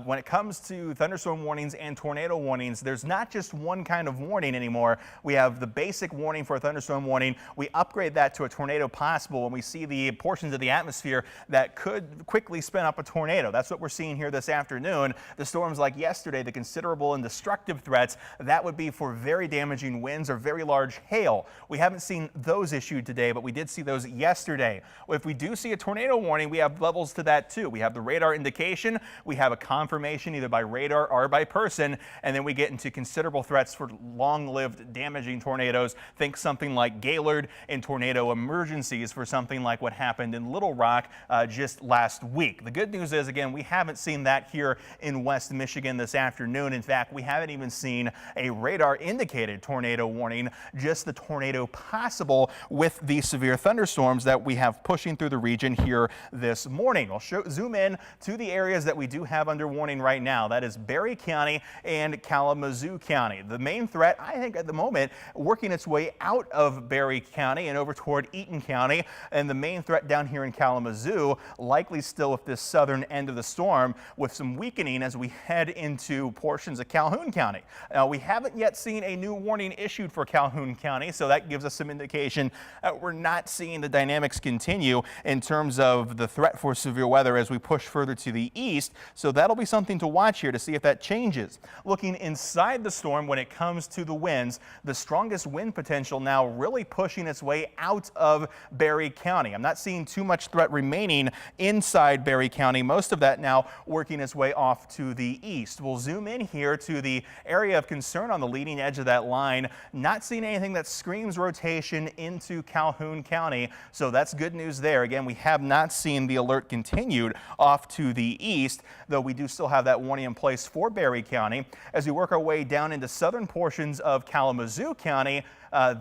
When it comes to thunderstorm warnings and tornado warnings, there's not just one kind of warning anymore. We have the basic warning for a thunderstorm warning. We upgrade that to a tornado possible when we see the portions of the atmosphere that could quickly spin up a tornado. That's what we're seeing here this afternoon. The storms like yesterday, the considerable and destructive threats, that would be for very damaging winds or very large hail. We haven't seen those issued today, but we did see those yesterday. If we do see a tornado warning, we have levels to that too. We have the radar indication, we have a confirmation either by radar or by person, and then we get into considerable threats for long-lived damaging tornadoes. Think something like Gaylord and tornado emergencies for something like what happened in Little Rock just last week. The good news is, again, we haven't seen that here in West Michigan this afternoon. In fact, we haven't even seen a radar indicated tornado warning, just the tornado possible with the severe thunderstorms that we have pushing through the region here this morning. I'll zoom in to the areas that we do have under warning right now. That is Berry County and Kalamazoo County. The main threat, I think, at the moment, working its way out of Berry County and over toward Eaton County, and the main threat down here in Kalamazoo, likely still with this southern end of the storm, with some weakening as we head into portions of Calhoun County. Now, we haven't yet seen a new warning issued for Calhoun County, so that gives us some indication that we're not seeing the dynamics continue in terms of the threat for severe weather as we push further to the east. So that'll be something to watch here to see if that changes. Looking inside the storm when it comes to the winds, the strongest wind potential now really pushing its way out of Berry County. I'm not seeing too much threat remaining inside Berry County. Most of that now working its way off to the east. We'll zoom in here to the area of concern on the leading edge of that line. Not seeing anything that screams rotation into Calhoun County, so that's good news there. Again, we have not seen the alert continued off to the east, though we do still have that warning in place for Berry County. As we work our way down into southern portions of Kalamazoo County,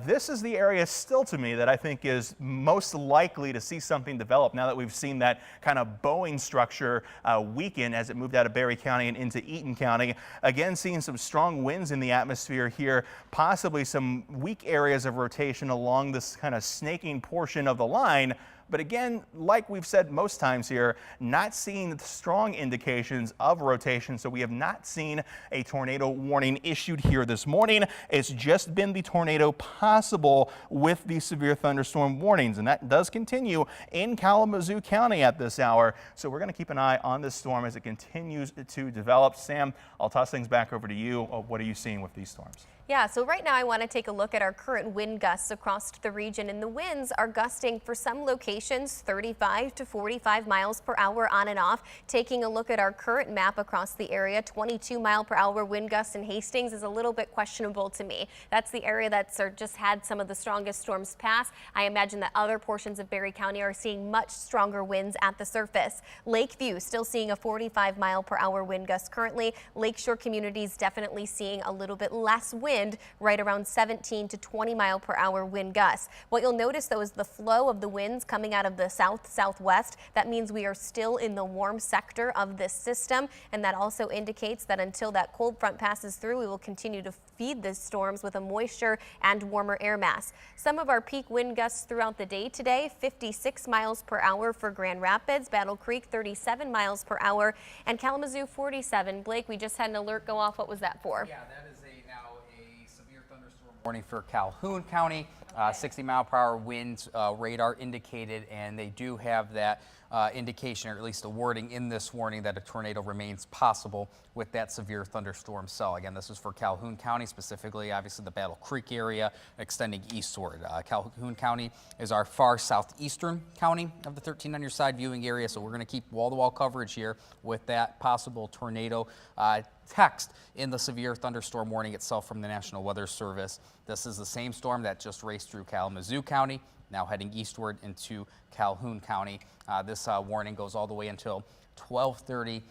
this is the area still to me that I think is most likely to see something develop now that we've seen that kind of bowing structure weaken as it moved out of Berry County and into Eaton County. Again, seeing some strong winds in the atmosphere here, possibly some weak areas of rotation along this kind of snaking portion of the line. But again, like we've said most times here, not seeing strong indications of rotation, so we have not seen a tornado warning issued here this morning. It's just been the tornado possible with the severe thunderstorm warnings, and that does continue in Kalamazoo County at this hour. So we're going to keep an eye on this storm as it continues to develop. Sam, I'll toss things back over to you. What are you seeing with these storms? Yeah, so right now I want to take a look at our current wind gusts across the region, and the winds are gusting for some locations 35 to 45 miles per hour on and off. Taking a look at our current map across the area, 22-mile-per-hour wind gusts in Hastings is a little bit questionable to me. That's the area that's just had some of the strongest storms pass. I imagine that other portions of Berry County are seeing much stronger winds at the surface. Lakeview still seeing a 45-mile-per-hour wind gust currently. Lakeshore communities definitely seeing a little bit less wind, right around 17 to 20-mile-per-hour wind gusts. What you'll notice, though, is the flow of the winds coming out of the south-southwest. That means we are still in the warm sector of this system, and that also indicates that until that cold front passes through, we will continue to feed the storms with a moisture and warmer air mass. Some of our peak wind gusts throughout the day today, 56 miles per hour for Grand Rapids, Battle Creek 37 miles per hour, and Kalamazoo 47. Blake, we just had an alert go off. What was that for? Yeah, that is now a severe thunderstorm warning for Calhoun County. 60-mile-per-hour winds radar indicated, and they do have that indication, or at least a wording in this warning, that a tornado remains possible with that severe thunderstorm cell. Again, this is for Calhoun County, specifically, obviously, the Battle Creek area extending eastward. Calhoun County is our far southeastern county of the 13 on your side viewing area, so we're going to keep wall-to-wall coverage here with that possible tornado text in the severe thunderstorm warning itself from the National Weather Service. This is the same storm that just raced through Kalamazoo County, now heading eastward into Calhoun County. This warning goes all the way until 12:30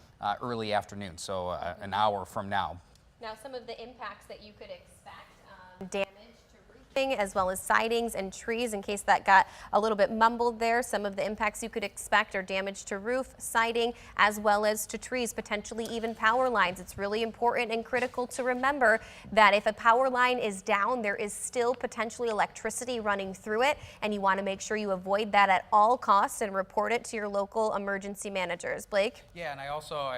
early afternoon, so an hour from now. Now, some of the impacts that you could expect, damage to roofing. roofing as well as sidings and trees. In case that got a little bit mumbled there, some of the impacts you could expect are damage to roof, siding, as well as to trees, potentially even power lines. It's really important and critical to remember that if a power line is down, there is still potentially electricity running through it, and you want to make sure you avoid that at all costs and report it to your local emergency managers. Blake? Yeah, and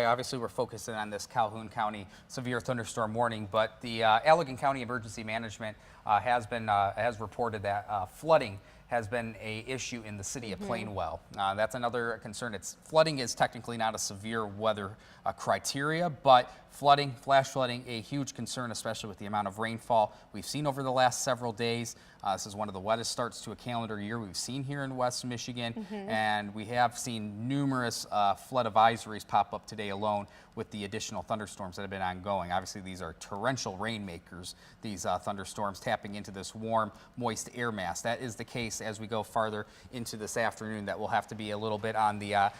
obviously we're focusing on this Calhoun County severe thunderstorm warning, but the Allegan County Emergency Management has reported that flooding has been a issue in the city of Plainwell. That's another concern. Flooding is technically not a severe weather criteria, but flooding, flash flooding, a huge concern, especially with the amount of rainfall we've seen over the last several days. This is one of the wettest starts to a calendar year we've seen here in West Michigan, and we have seen numerous flood advisories pop up today alone with the additional thunderstorms that have been ongoing. Obviously, these are torrential rainmakers, these thunderstorms tapping into this warm, moist air mass. That is the case as we go farther into this afternoon. That will have to be a little bit on the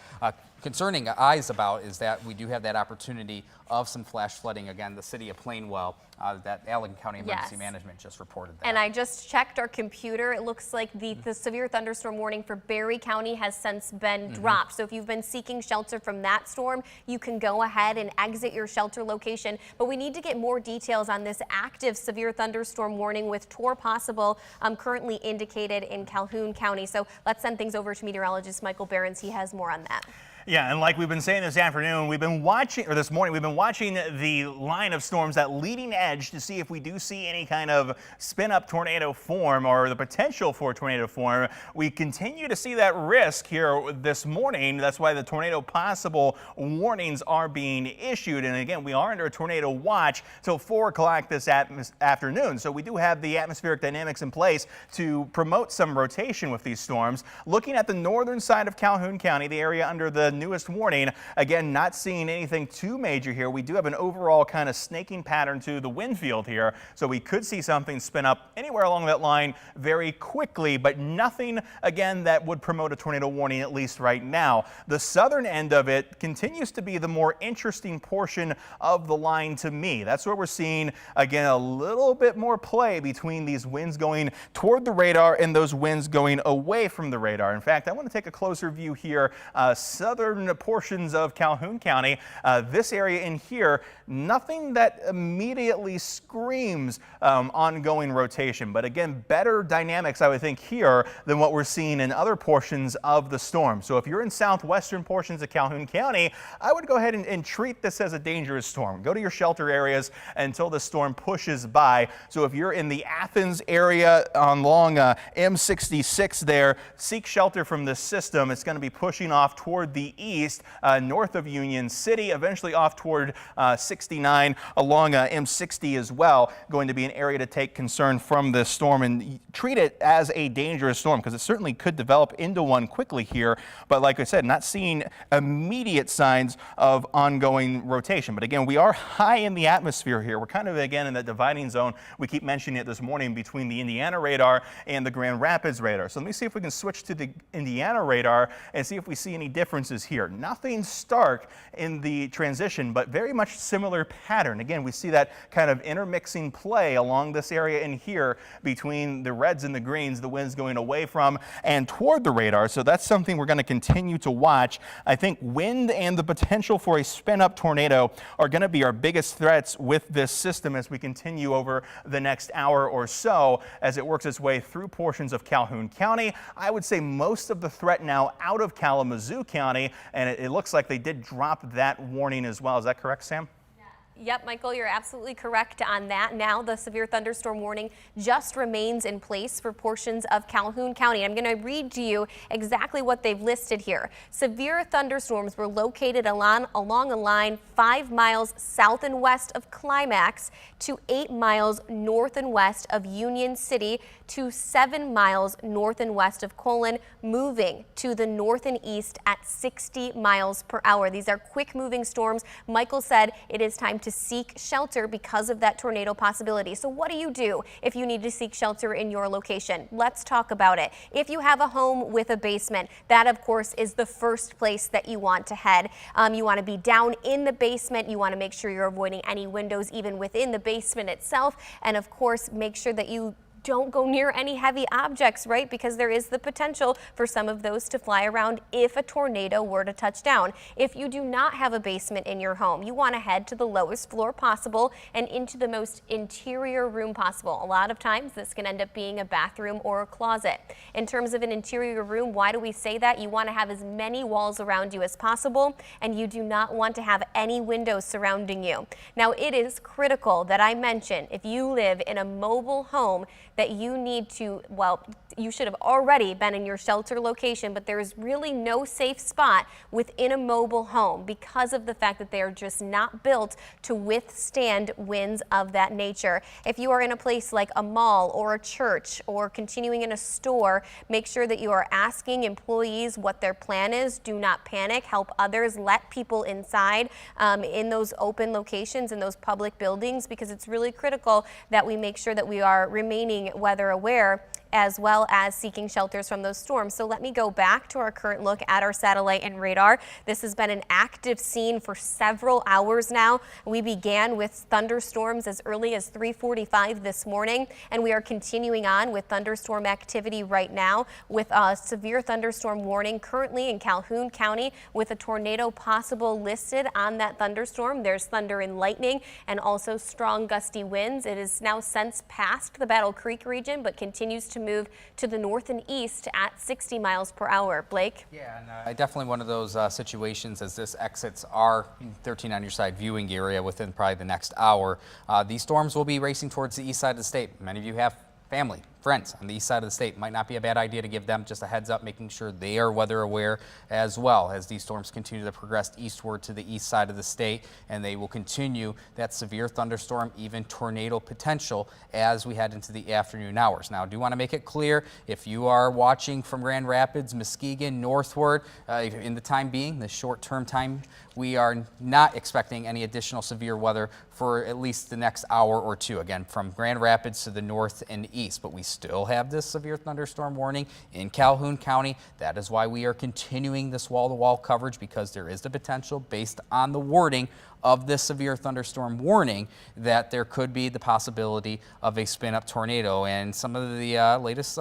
concerning eyes about, is that we do have that opportunity of some flash flooding. Again, the city of Plainwell, that Allegan County Emergency Management just reported that. And I just checked our computer. It looks like the severe thunderstorm warning for Berry County has since been dropped. So if you've been seeking shelter from that storm, you can go ahead and exit your shelter location. But we need to get more details on this active severe thunderstorm warning with TOR possible currently indicated in Calhoun County. So let's send things over to meteorologist Michael Behrens. He has more on that. Yeah, and like we've been saying this afternoon, this morning, we've been watching the line of storms, that leading edge, to see if we do see any kind of spin-up tornado form or the potential for tornado form. We continue to see that risk here this morning. That's why the tornado possible warnings are being issued. And again, we are under a tornado watch till 4 o'clock this afternoon. So we do have the atmospheric dynamics in place to promote some rotation with these storms. Looking at the northern side of Calhoun County, the area under the newest warning, again, not seeing anything too major here. We do have an overall kind of snaking pattern to the wind field here, so we could see something spin up anywhere along that line very quickly, but nothing, again, that would promote a tornado warning, at least right now. The southern end of it continues to be the more interesting portion of the line to me. That's where we're seeing, again, a little bit more play between these winds going toward the radar and those winds going away from the radar. In fact, I want to take a closer view here. Southern portions of Calhoun County, this area in here, nothing that immediately screams ongoing rotation, but again, better dynamics, I would think, here than what we're seeing in other portions of the storm. So if you're in southwestern portions of Calhoun County, I would go ahead and treat this as a dangerous storm. Go to your shelter areas until the storm pushes by. So if you're in the Athens area along M66 there, seek shelter from this system. It's going to be pushing off toward the east, north of Union City, eventually off toward 69 along M60 as well. Going to be an area to take concern from this storm and treat it as a dangerous storm, because it certainly could develop into one quickly here. But like I said, not seeing immediate signs of ongoing rotation. But again, we are high in the atmosphere here. We're kind of, again, in that dividing zone. We keep mentioning it this morning between the Indiana radar and the Grand Rapids radar. So let me see if we can switch to the Indiana radar and see if we see any differences here. Nothing stark in the transition, but very much similar pattern. Again, we see that kind of intermixing play along this area in here between the reds and the greens, the winds going away from and toward the radar. So that's something we're going to continue to watch. I think wind and the potential for a spin-up tornado are going to be our biggest threats with this system as we continue over the next hour or so as it works its way through portions of Calhoun County. I would say most of the threat now out of Kalamazoo County, and it looks like they did drop that warning as well. Is that correct, Sam? Yep, Michael, you're absolutely correct on that. Now the severe thunderstorm warning just remains in place for portions of Calhoun County. I'm going to read to you exactly what they've listed here. Severe thunderstorms were located along a line 5 miles south and west of Climax to 8 miles north and west of Union City to 7 miles north and west of Colon, moving to the north and east at 60 miles per hour. These are quick moving storms. Michael said it is time to seek shelter because of that tornado possibility. So what do you do if you need to seek shelter in your location? Let's talk about it. If you have a home with a basement, that of course is the first place that you want to head. You want to be down in the basement. You want to make sure you're avoiding any windows even within the basement itself. And of course, make sure that you don't go near any heavy objects, right? Because there is the potential for some of those to fly around if a tornado were to touch down. If you do not have a basement in your home, you want to head to the lowest floor possible and into the most interior room possible. A lot of times this can end up being a bathroom or a closet. In terms of an interior room, why do we say that? You want to have as many walls around you as possible, and you do not want to have any windows surrounding you. Now, it is critical that I mention, if you live in a mobile home, that you need to, well, you should have already been in your shelter location, but there is really no safe spot within a mobile home because of the fact that they are just not built to withstand winds of that nature. If you are in a place like a mall or a church or continuing in a store, make sure that you are asking employees what their plan is. Do not panic. Help others. Let people inside in those open locations, in those public buildings, because it's really critical that we make sure that we are remaining weather aware as well as seeking shelters from those storms. So let me go back to our current look at our satellite and radar. This has been an active scene for several hours now. We began with thunderstorms as early as 3:45 this morning, and we are continuing on with thunderstorm activity right now with a severe thunderstorm warning currently in Calhoun County with a tornado possible listed on that thunderstorm. There's thunder and lightning and also strong gusty winds. It is now since past the Battle Creek region, but continues to move to the north and east at 60 miles per hour. Blake? Yeah, and definitely one of those situations as this exits our 13 on your side viewing area within probably the next hour. These storms will be racing towards the east side of the state. Many of you have family, friends on the east side of the state. Might not be a bad idea to give them just a heads up, making sure they are weather aware as well as these storms continue to progress eastward to the east side of the state, and they will continue that severe thunderstorm, even tornado potential as we head into the afternoon hours. Now, I do want to make it clear, if you are watching from Grand Rapids, Muskegon, northward, in the time being, the short-term time, we are not expecting any additional severe weather for at least the next hour or two. Again, from Grand Rapids to the north and east, but we still have this severe thunderstorm warning in Calhoun County. That is why we are continuing this wall-to-wall coverage, because there is the potential, based on the wording of this severe thunderstorm warning, that there could be the possibility of a spin-up tornado. And some of the latest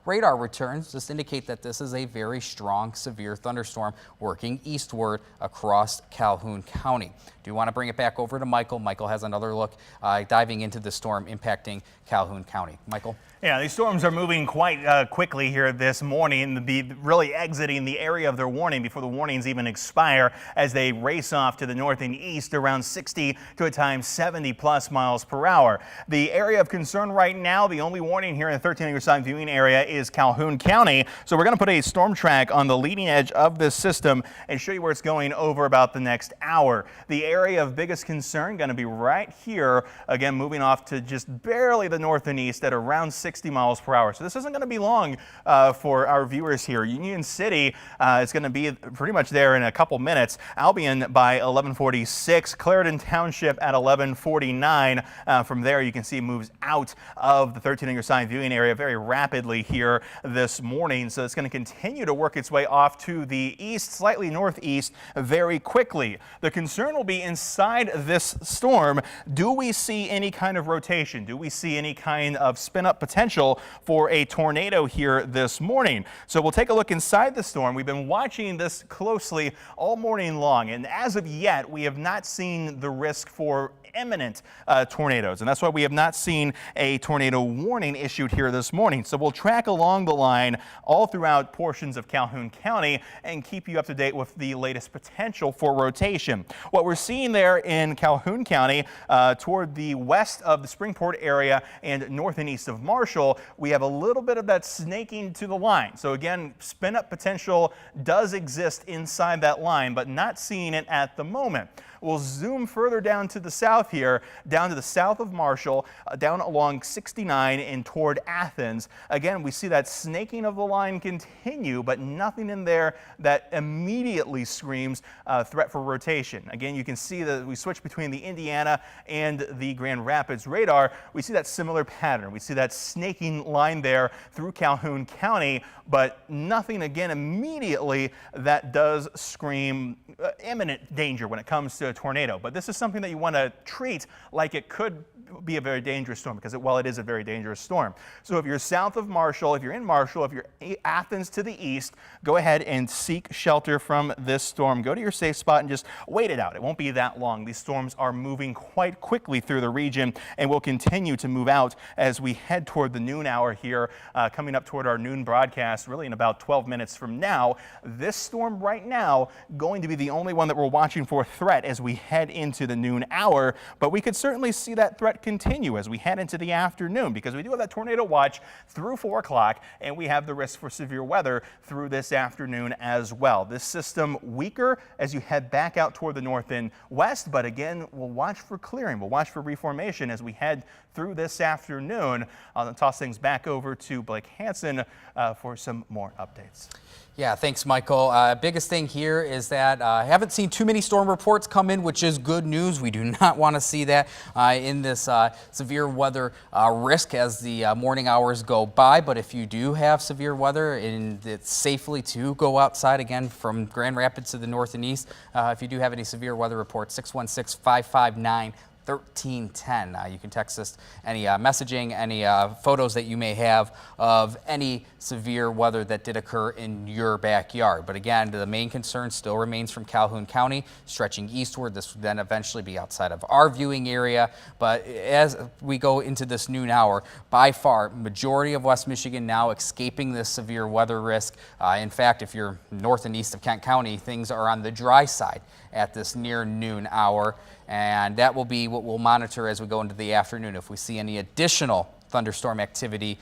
radar returns just indicate that this is a very strong severe thunderstorm working eastward across Calhoun County. Do you want to bring it back over to Michael? Michael has another look diving into the storm impacting Calhoun County. Michael? Yeah, these storms are moving quite quickly here this morning, really exiting the area of their warning before the warnings even expire as they race off to the north and east around 60 to at times 70 plus miles per hour. The area of concern right now, the only warning here in the 13 on your side viewing area is Calhoun County. So we're going to put a storm track on the leading edge of this system and show you where it's going over about the next hour. The area of biggest concern going to be right here, again moving off to just barely the north and east at around 60 miles per hour. So this isn't going to be long for our viewers here. Union City is going to be pretty much there in a couple minutes. Albion by 11:46. Clarendon Township at 11:49. From there you can see it moves out of the 13 on your side viewing area very rapidly here this morning. So it's going to continue to work its way off to the east, slightly northeast very quickly. The concern will be inside this storm. Do we see any kind of rotation? Do we see any kind of spin-up potential for a tornado here this morning? So we'll take a look inside the storm. We've been watching this closely all morning long, and as of yet, we have not seen the risk for imminent tornadoes, and that's why we have not seen a tornado warning issued here this morning. So we'll track along the line all throughout portions of Calhoun County and keep you up to date with the latest potential for rotation. What we're seeing there in Calhoun County toward the west of the Springport area and north and east of Marshall, we have a little bit of that snaking to the line. So again, spin up potential does exist inside that line, but not seeing it at the moment. We'll zoom further down to the south here, down to the south of Marshall, down along 69 and toward Athens. Again, we see that snaking of the line continue, but nothing in there that immediately screams threat for rotation. Again, you can see that we switch between the Indiana and the Grand Rapids radar. We see that similar pattern. We see that snaking line there through Calhoun County, but nothing again immediately that does scream imminent danger when it comes to a tornado. But this is something that you want to treat like it could be a very dangerous storm, because while it is a very dangerous storm. So if you're south of Marshall, if you're in Marshall, if you're Athens to the east, go ahead and seek shelter from this storm. Go to your safe spot and just wait it out. It won't be that long. These storms are moving quite quickly through the region and will continue to move out as we head toward the noon hour here, coming up toward our noon broadcast, really in about 12 minutes from now. This storm right now going to be the only one that we're watching for threat as we head into the noon hour, but we could certainly see that threat continue as we head into the afternoon, because we do have that tornado watch through 4 o'clock, and we have the risk for severe weather through this afternoon as well. This system weaker as you head back out toward the north and west, but again, we'll watch for clearing. We'll watch for reformation as we head through this afternoon. I'll toss things back over to Blake Hansen for some more updates. Yeah, thanks, Michael. Biggest thing here is that I haven't seen too many storm reports come in, which is good news. We do not want to see that in this severe weather risk as the morning hours go by. But if you do have severe weather and it's safely to go outside again from Grand Rapids to the north and east, if you do have any severe weather reports, 616-559-1310. You can text us any messaging, any photos that you may have of any severe weather that did occur in your backyard. But again, the main concern still remains from Calhoun County, stretching eastward. This would then eventually be outside of our viewing area. But as we go into this noon hour, by far, majority of West Michigan now escaping this severe weather risk. In fact, if you're north and east of Kent County, things are on the dry side at this near noon hour. And that will be what we'll monitor as we go into the afternoon. If we see any additional thunderstorm activity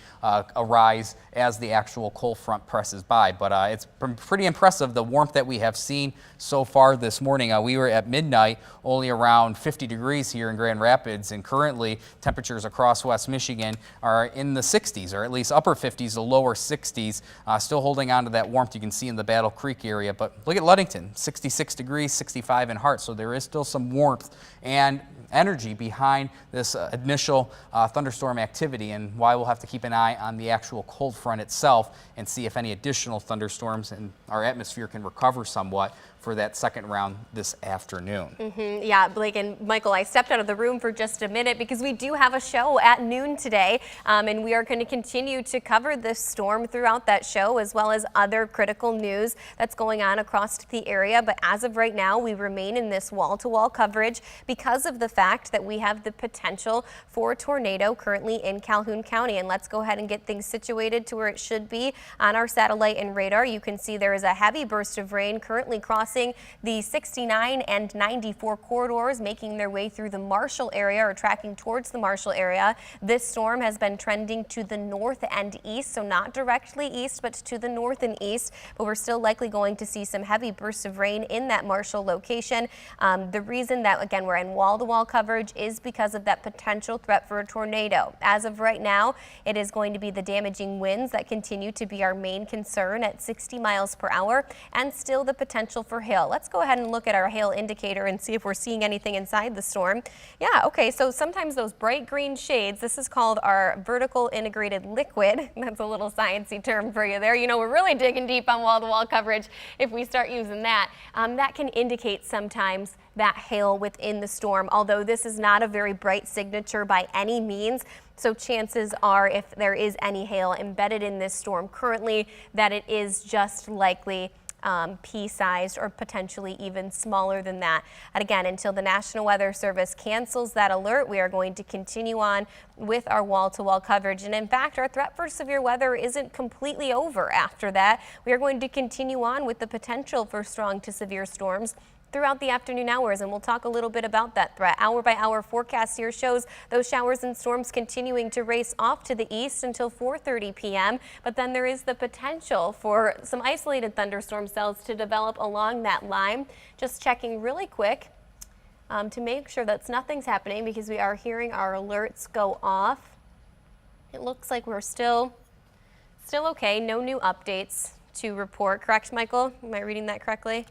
arise as the actual cold front presses by. But it's been pretty impressive, the warmth that we have seen so far this morning. We were at midnight only around 50 degrees here in Grand Rapids, and currently temperatures across West Michigan are in the 60s, or at least upper 50s to lower 60s, still holding on to that warmth you can see in the Battle Creek area. But look at Ludington, 66 degrees, 65 in Hart, so there is still some warmth and energy behind this initial thunderstorm activity, and why we'll have to keep an eye on the actual cold front itself and see if any additional thunderstorms in our atmosphere can recover somewhat for that second round this afternoon. Yeah, Blake and Michael, I stepped out of the room for just a minute because we do have a show at noon today, and we are going to continue to cover this storm throughout that show, as well as other critical news that's going on across the area. But as of right now, we remain in this wall-to-wall coverage because of the fact that we have the potential for a tornado currently in Calhoun County. And let's go ahead and get things situated to where it should be on our satellite and radar. You can see there is a heavy burst of rain currently crossing the 69 and 94 corridors, making their way through the Marshall area, or tracking towards the Marshall area. This storm has been trending to the north and east, so not directly east, but to the north and east. But we're still likely going to see some heavy bursts of rain in that Marshall location. The reason that, again, we're in wall-to-wall coverage is because of that potential threat for a tornado. As of right now, it is going to be the damaging winds that continue to be our main concern at 60 miles per hour, and still the potential for hail. Let's go ahead and look at our hail indicator and see if we're seeing anything inside the storm. Yeah, okay, so sometimes those bright green shades, this is called our vertical integrated liquid. That's a little sciencey term for you there. You know, we're really digging deep on wall-to-wall coverage if we start using that. That can indicate sometimes that hail within the storm, although this is not a very bright signature by any means. So chances are, if there is any hail embedded in this storm currently, that it is just likely pea-sized or potentially even smaller than that. And again, until the National Weather Service cancels that alert, we are going to continue on with our wall-to-wall coverage. And in fact, our threat for severe weather isn't completely over after that. We are going to continue on with the potential for strong to severe storms throughout the afternoon hours, and we'll talk a little bit about that threat. Hour-by-hour forecast here shows those showers and storms continuing to race off to the east until 4:30 p.m., but then there is the potential for some isolated thunderstorm cells to develop along that line. Just checking really quick to make sure that nothing's happening, because we are hearing our alerts go off. It looks like we're still okay. No new updates to report. Correct, Michael? Am I reading that correctly?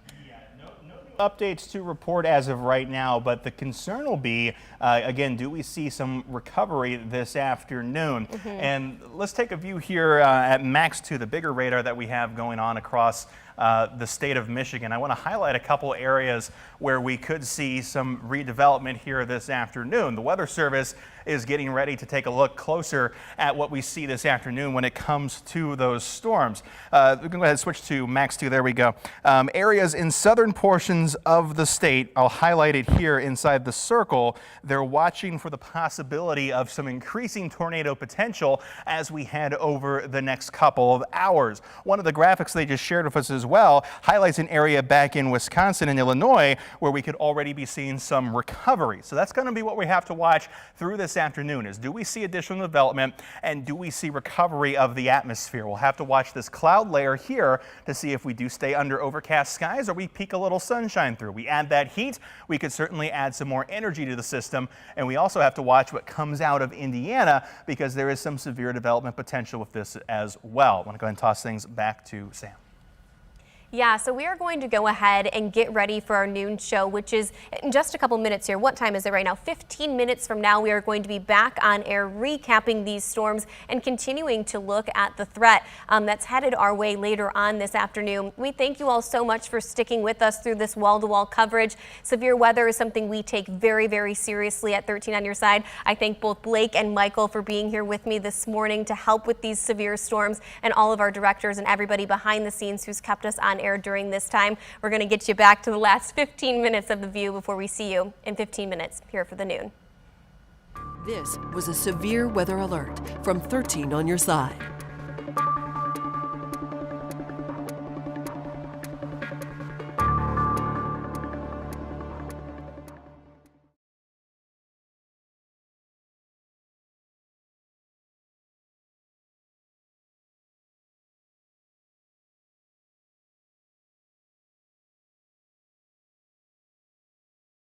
Updates to report as of right now, but the concern will be, again, do we see some recovery this afternoon? And let's take a view here at Max 2, the bigger radar that we have going on across the state of Michigan. I want to highlight a couple areas where we could see some redevelopment here this afternoon. The Weather Service is getting ready to take a look closer at what we see this afternoon when it comes to those storms. We can go ahead and switch to Max 2. There we go. Areas in southern portions of the state, I'll highlight it here inside the circle. They're watching for the possibility of some increasing tornado potential as we head over the next couple of hours. One of the graphics they just shared with us as well highlights an area back in Wisconsin and Illinois where we could already be seeing some recovery. So that's going to be what we have to watch through this afternoon, is do we see additional development and do we see recovery of the atmosphere? We'll have to watch this cloud layer here to see if we do stay under overcast skies or we peek a little sunshine through. We add that heat, we could certainly add some more energy to the system, and we also have to watch what comes out of Indiana because there is some severe development potential with this as well. I want to go ahead and toss things back to Sam. Yeah, so we are going to go ahead and get ready for our noon show, which is in just a couple minutes here. What time is it right now? 15 minutes from now, we are going to be back on air recapping these storms and continuing to look at the threat that's headed our way later on this afternoon. We thank you all so much for sticking with us through this wall-to-wall coverage. Severe weather is something we take very, very seriously at 13 on your side. I thank both Blake and Michael for being here with me this morning to help with these severe storms, and all of our directors and everybody behind the scenes who's kept us on air during this time. We're going to get you back to the last 15 minutes of The View before we see you in 15 minutes here for the noon. This was a severe weather alert from 13 on your side.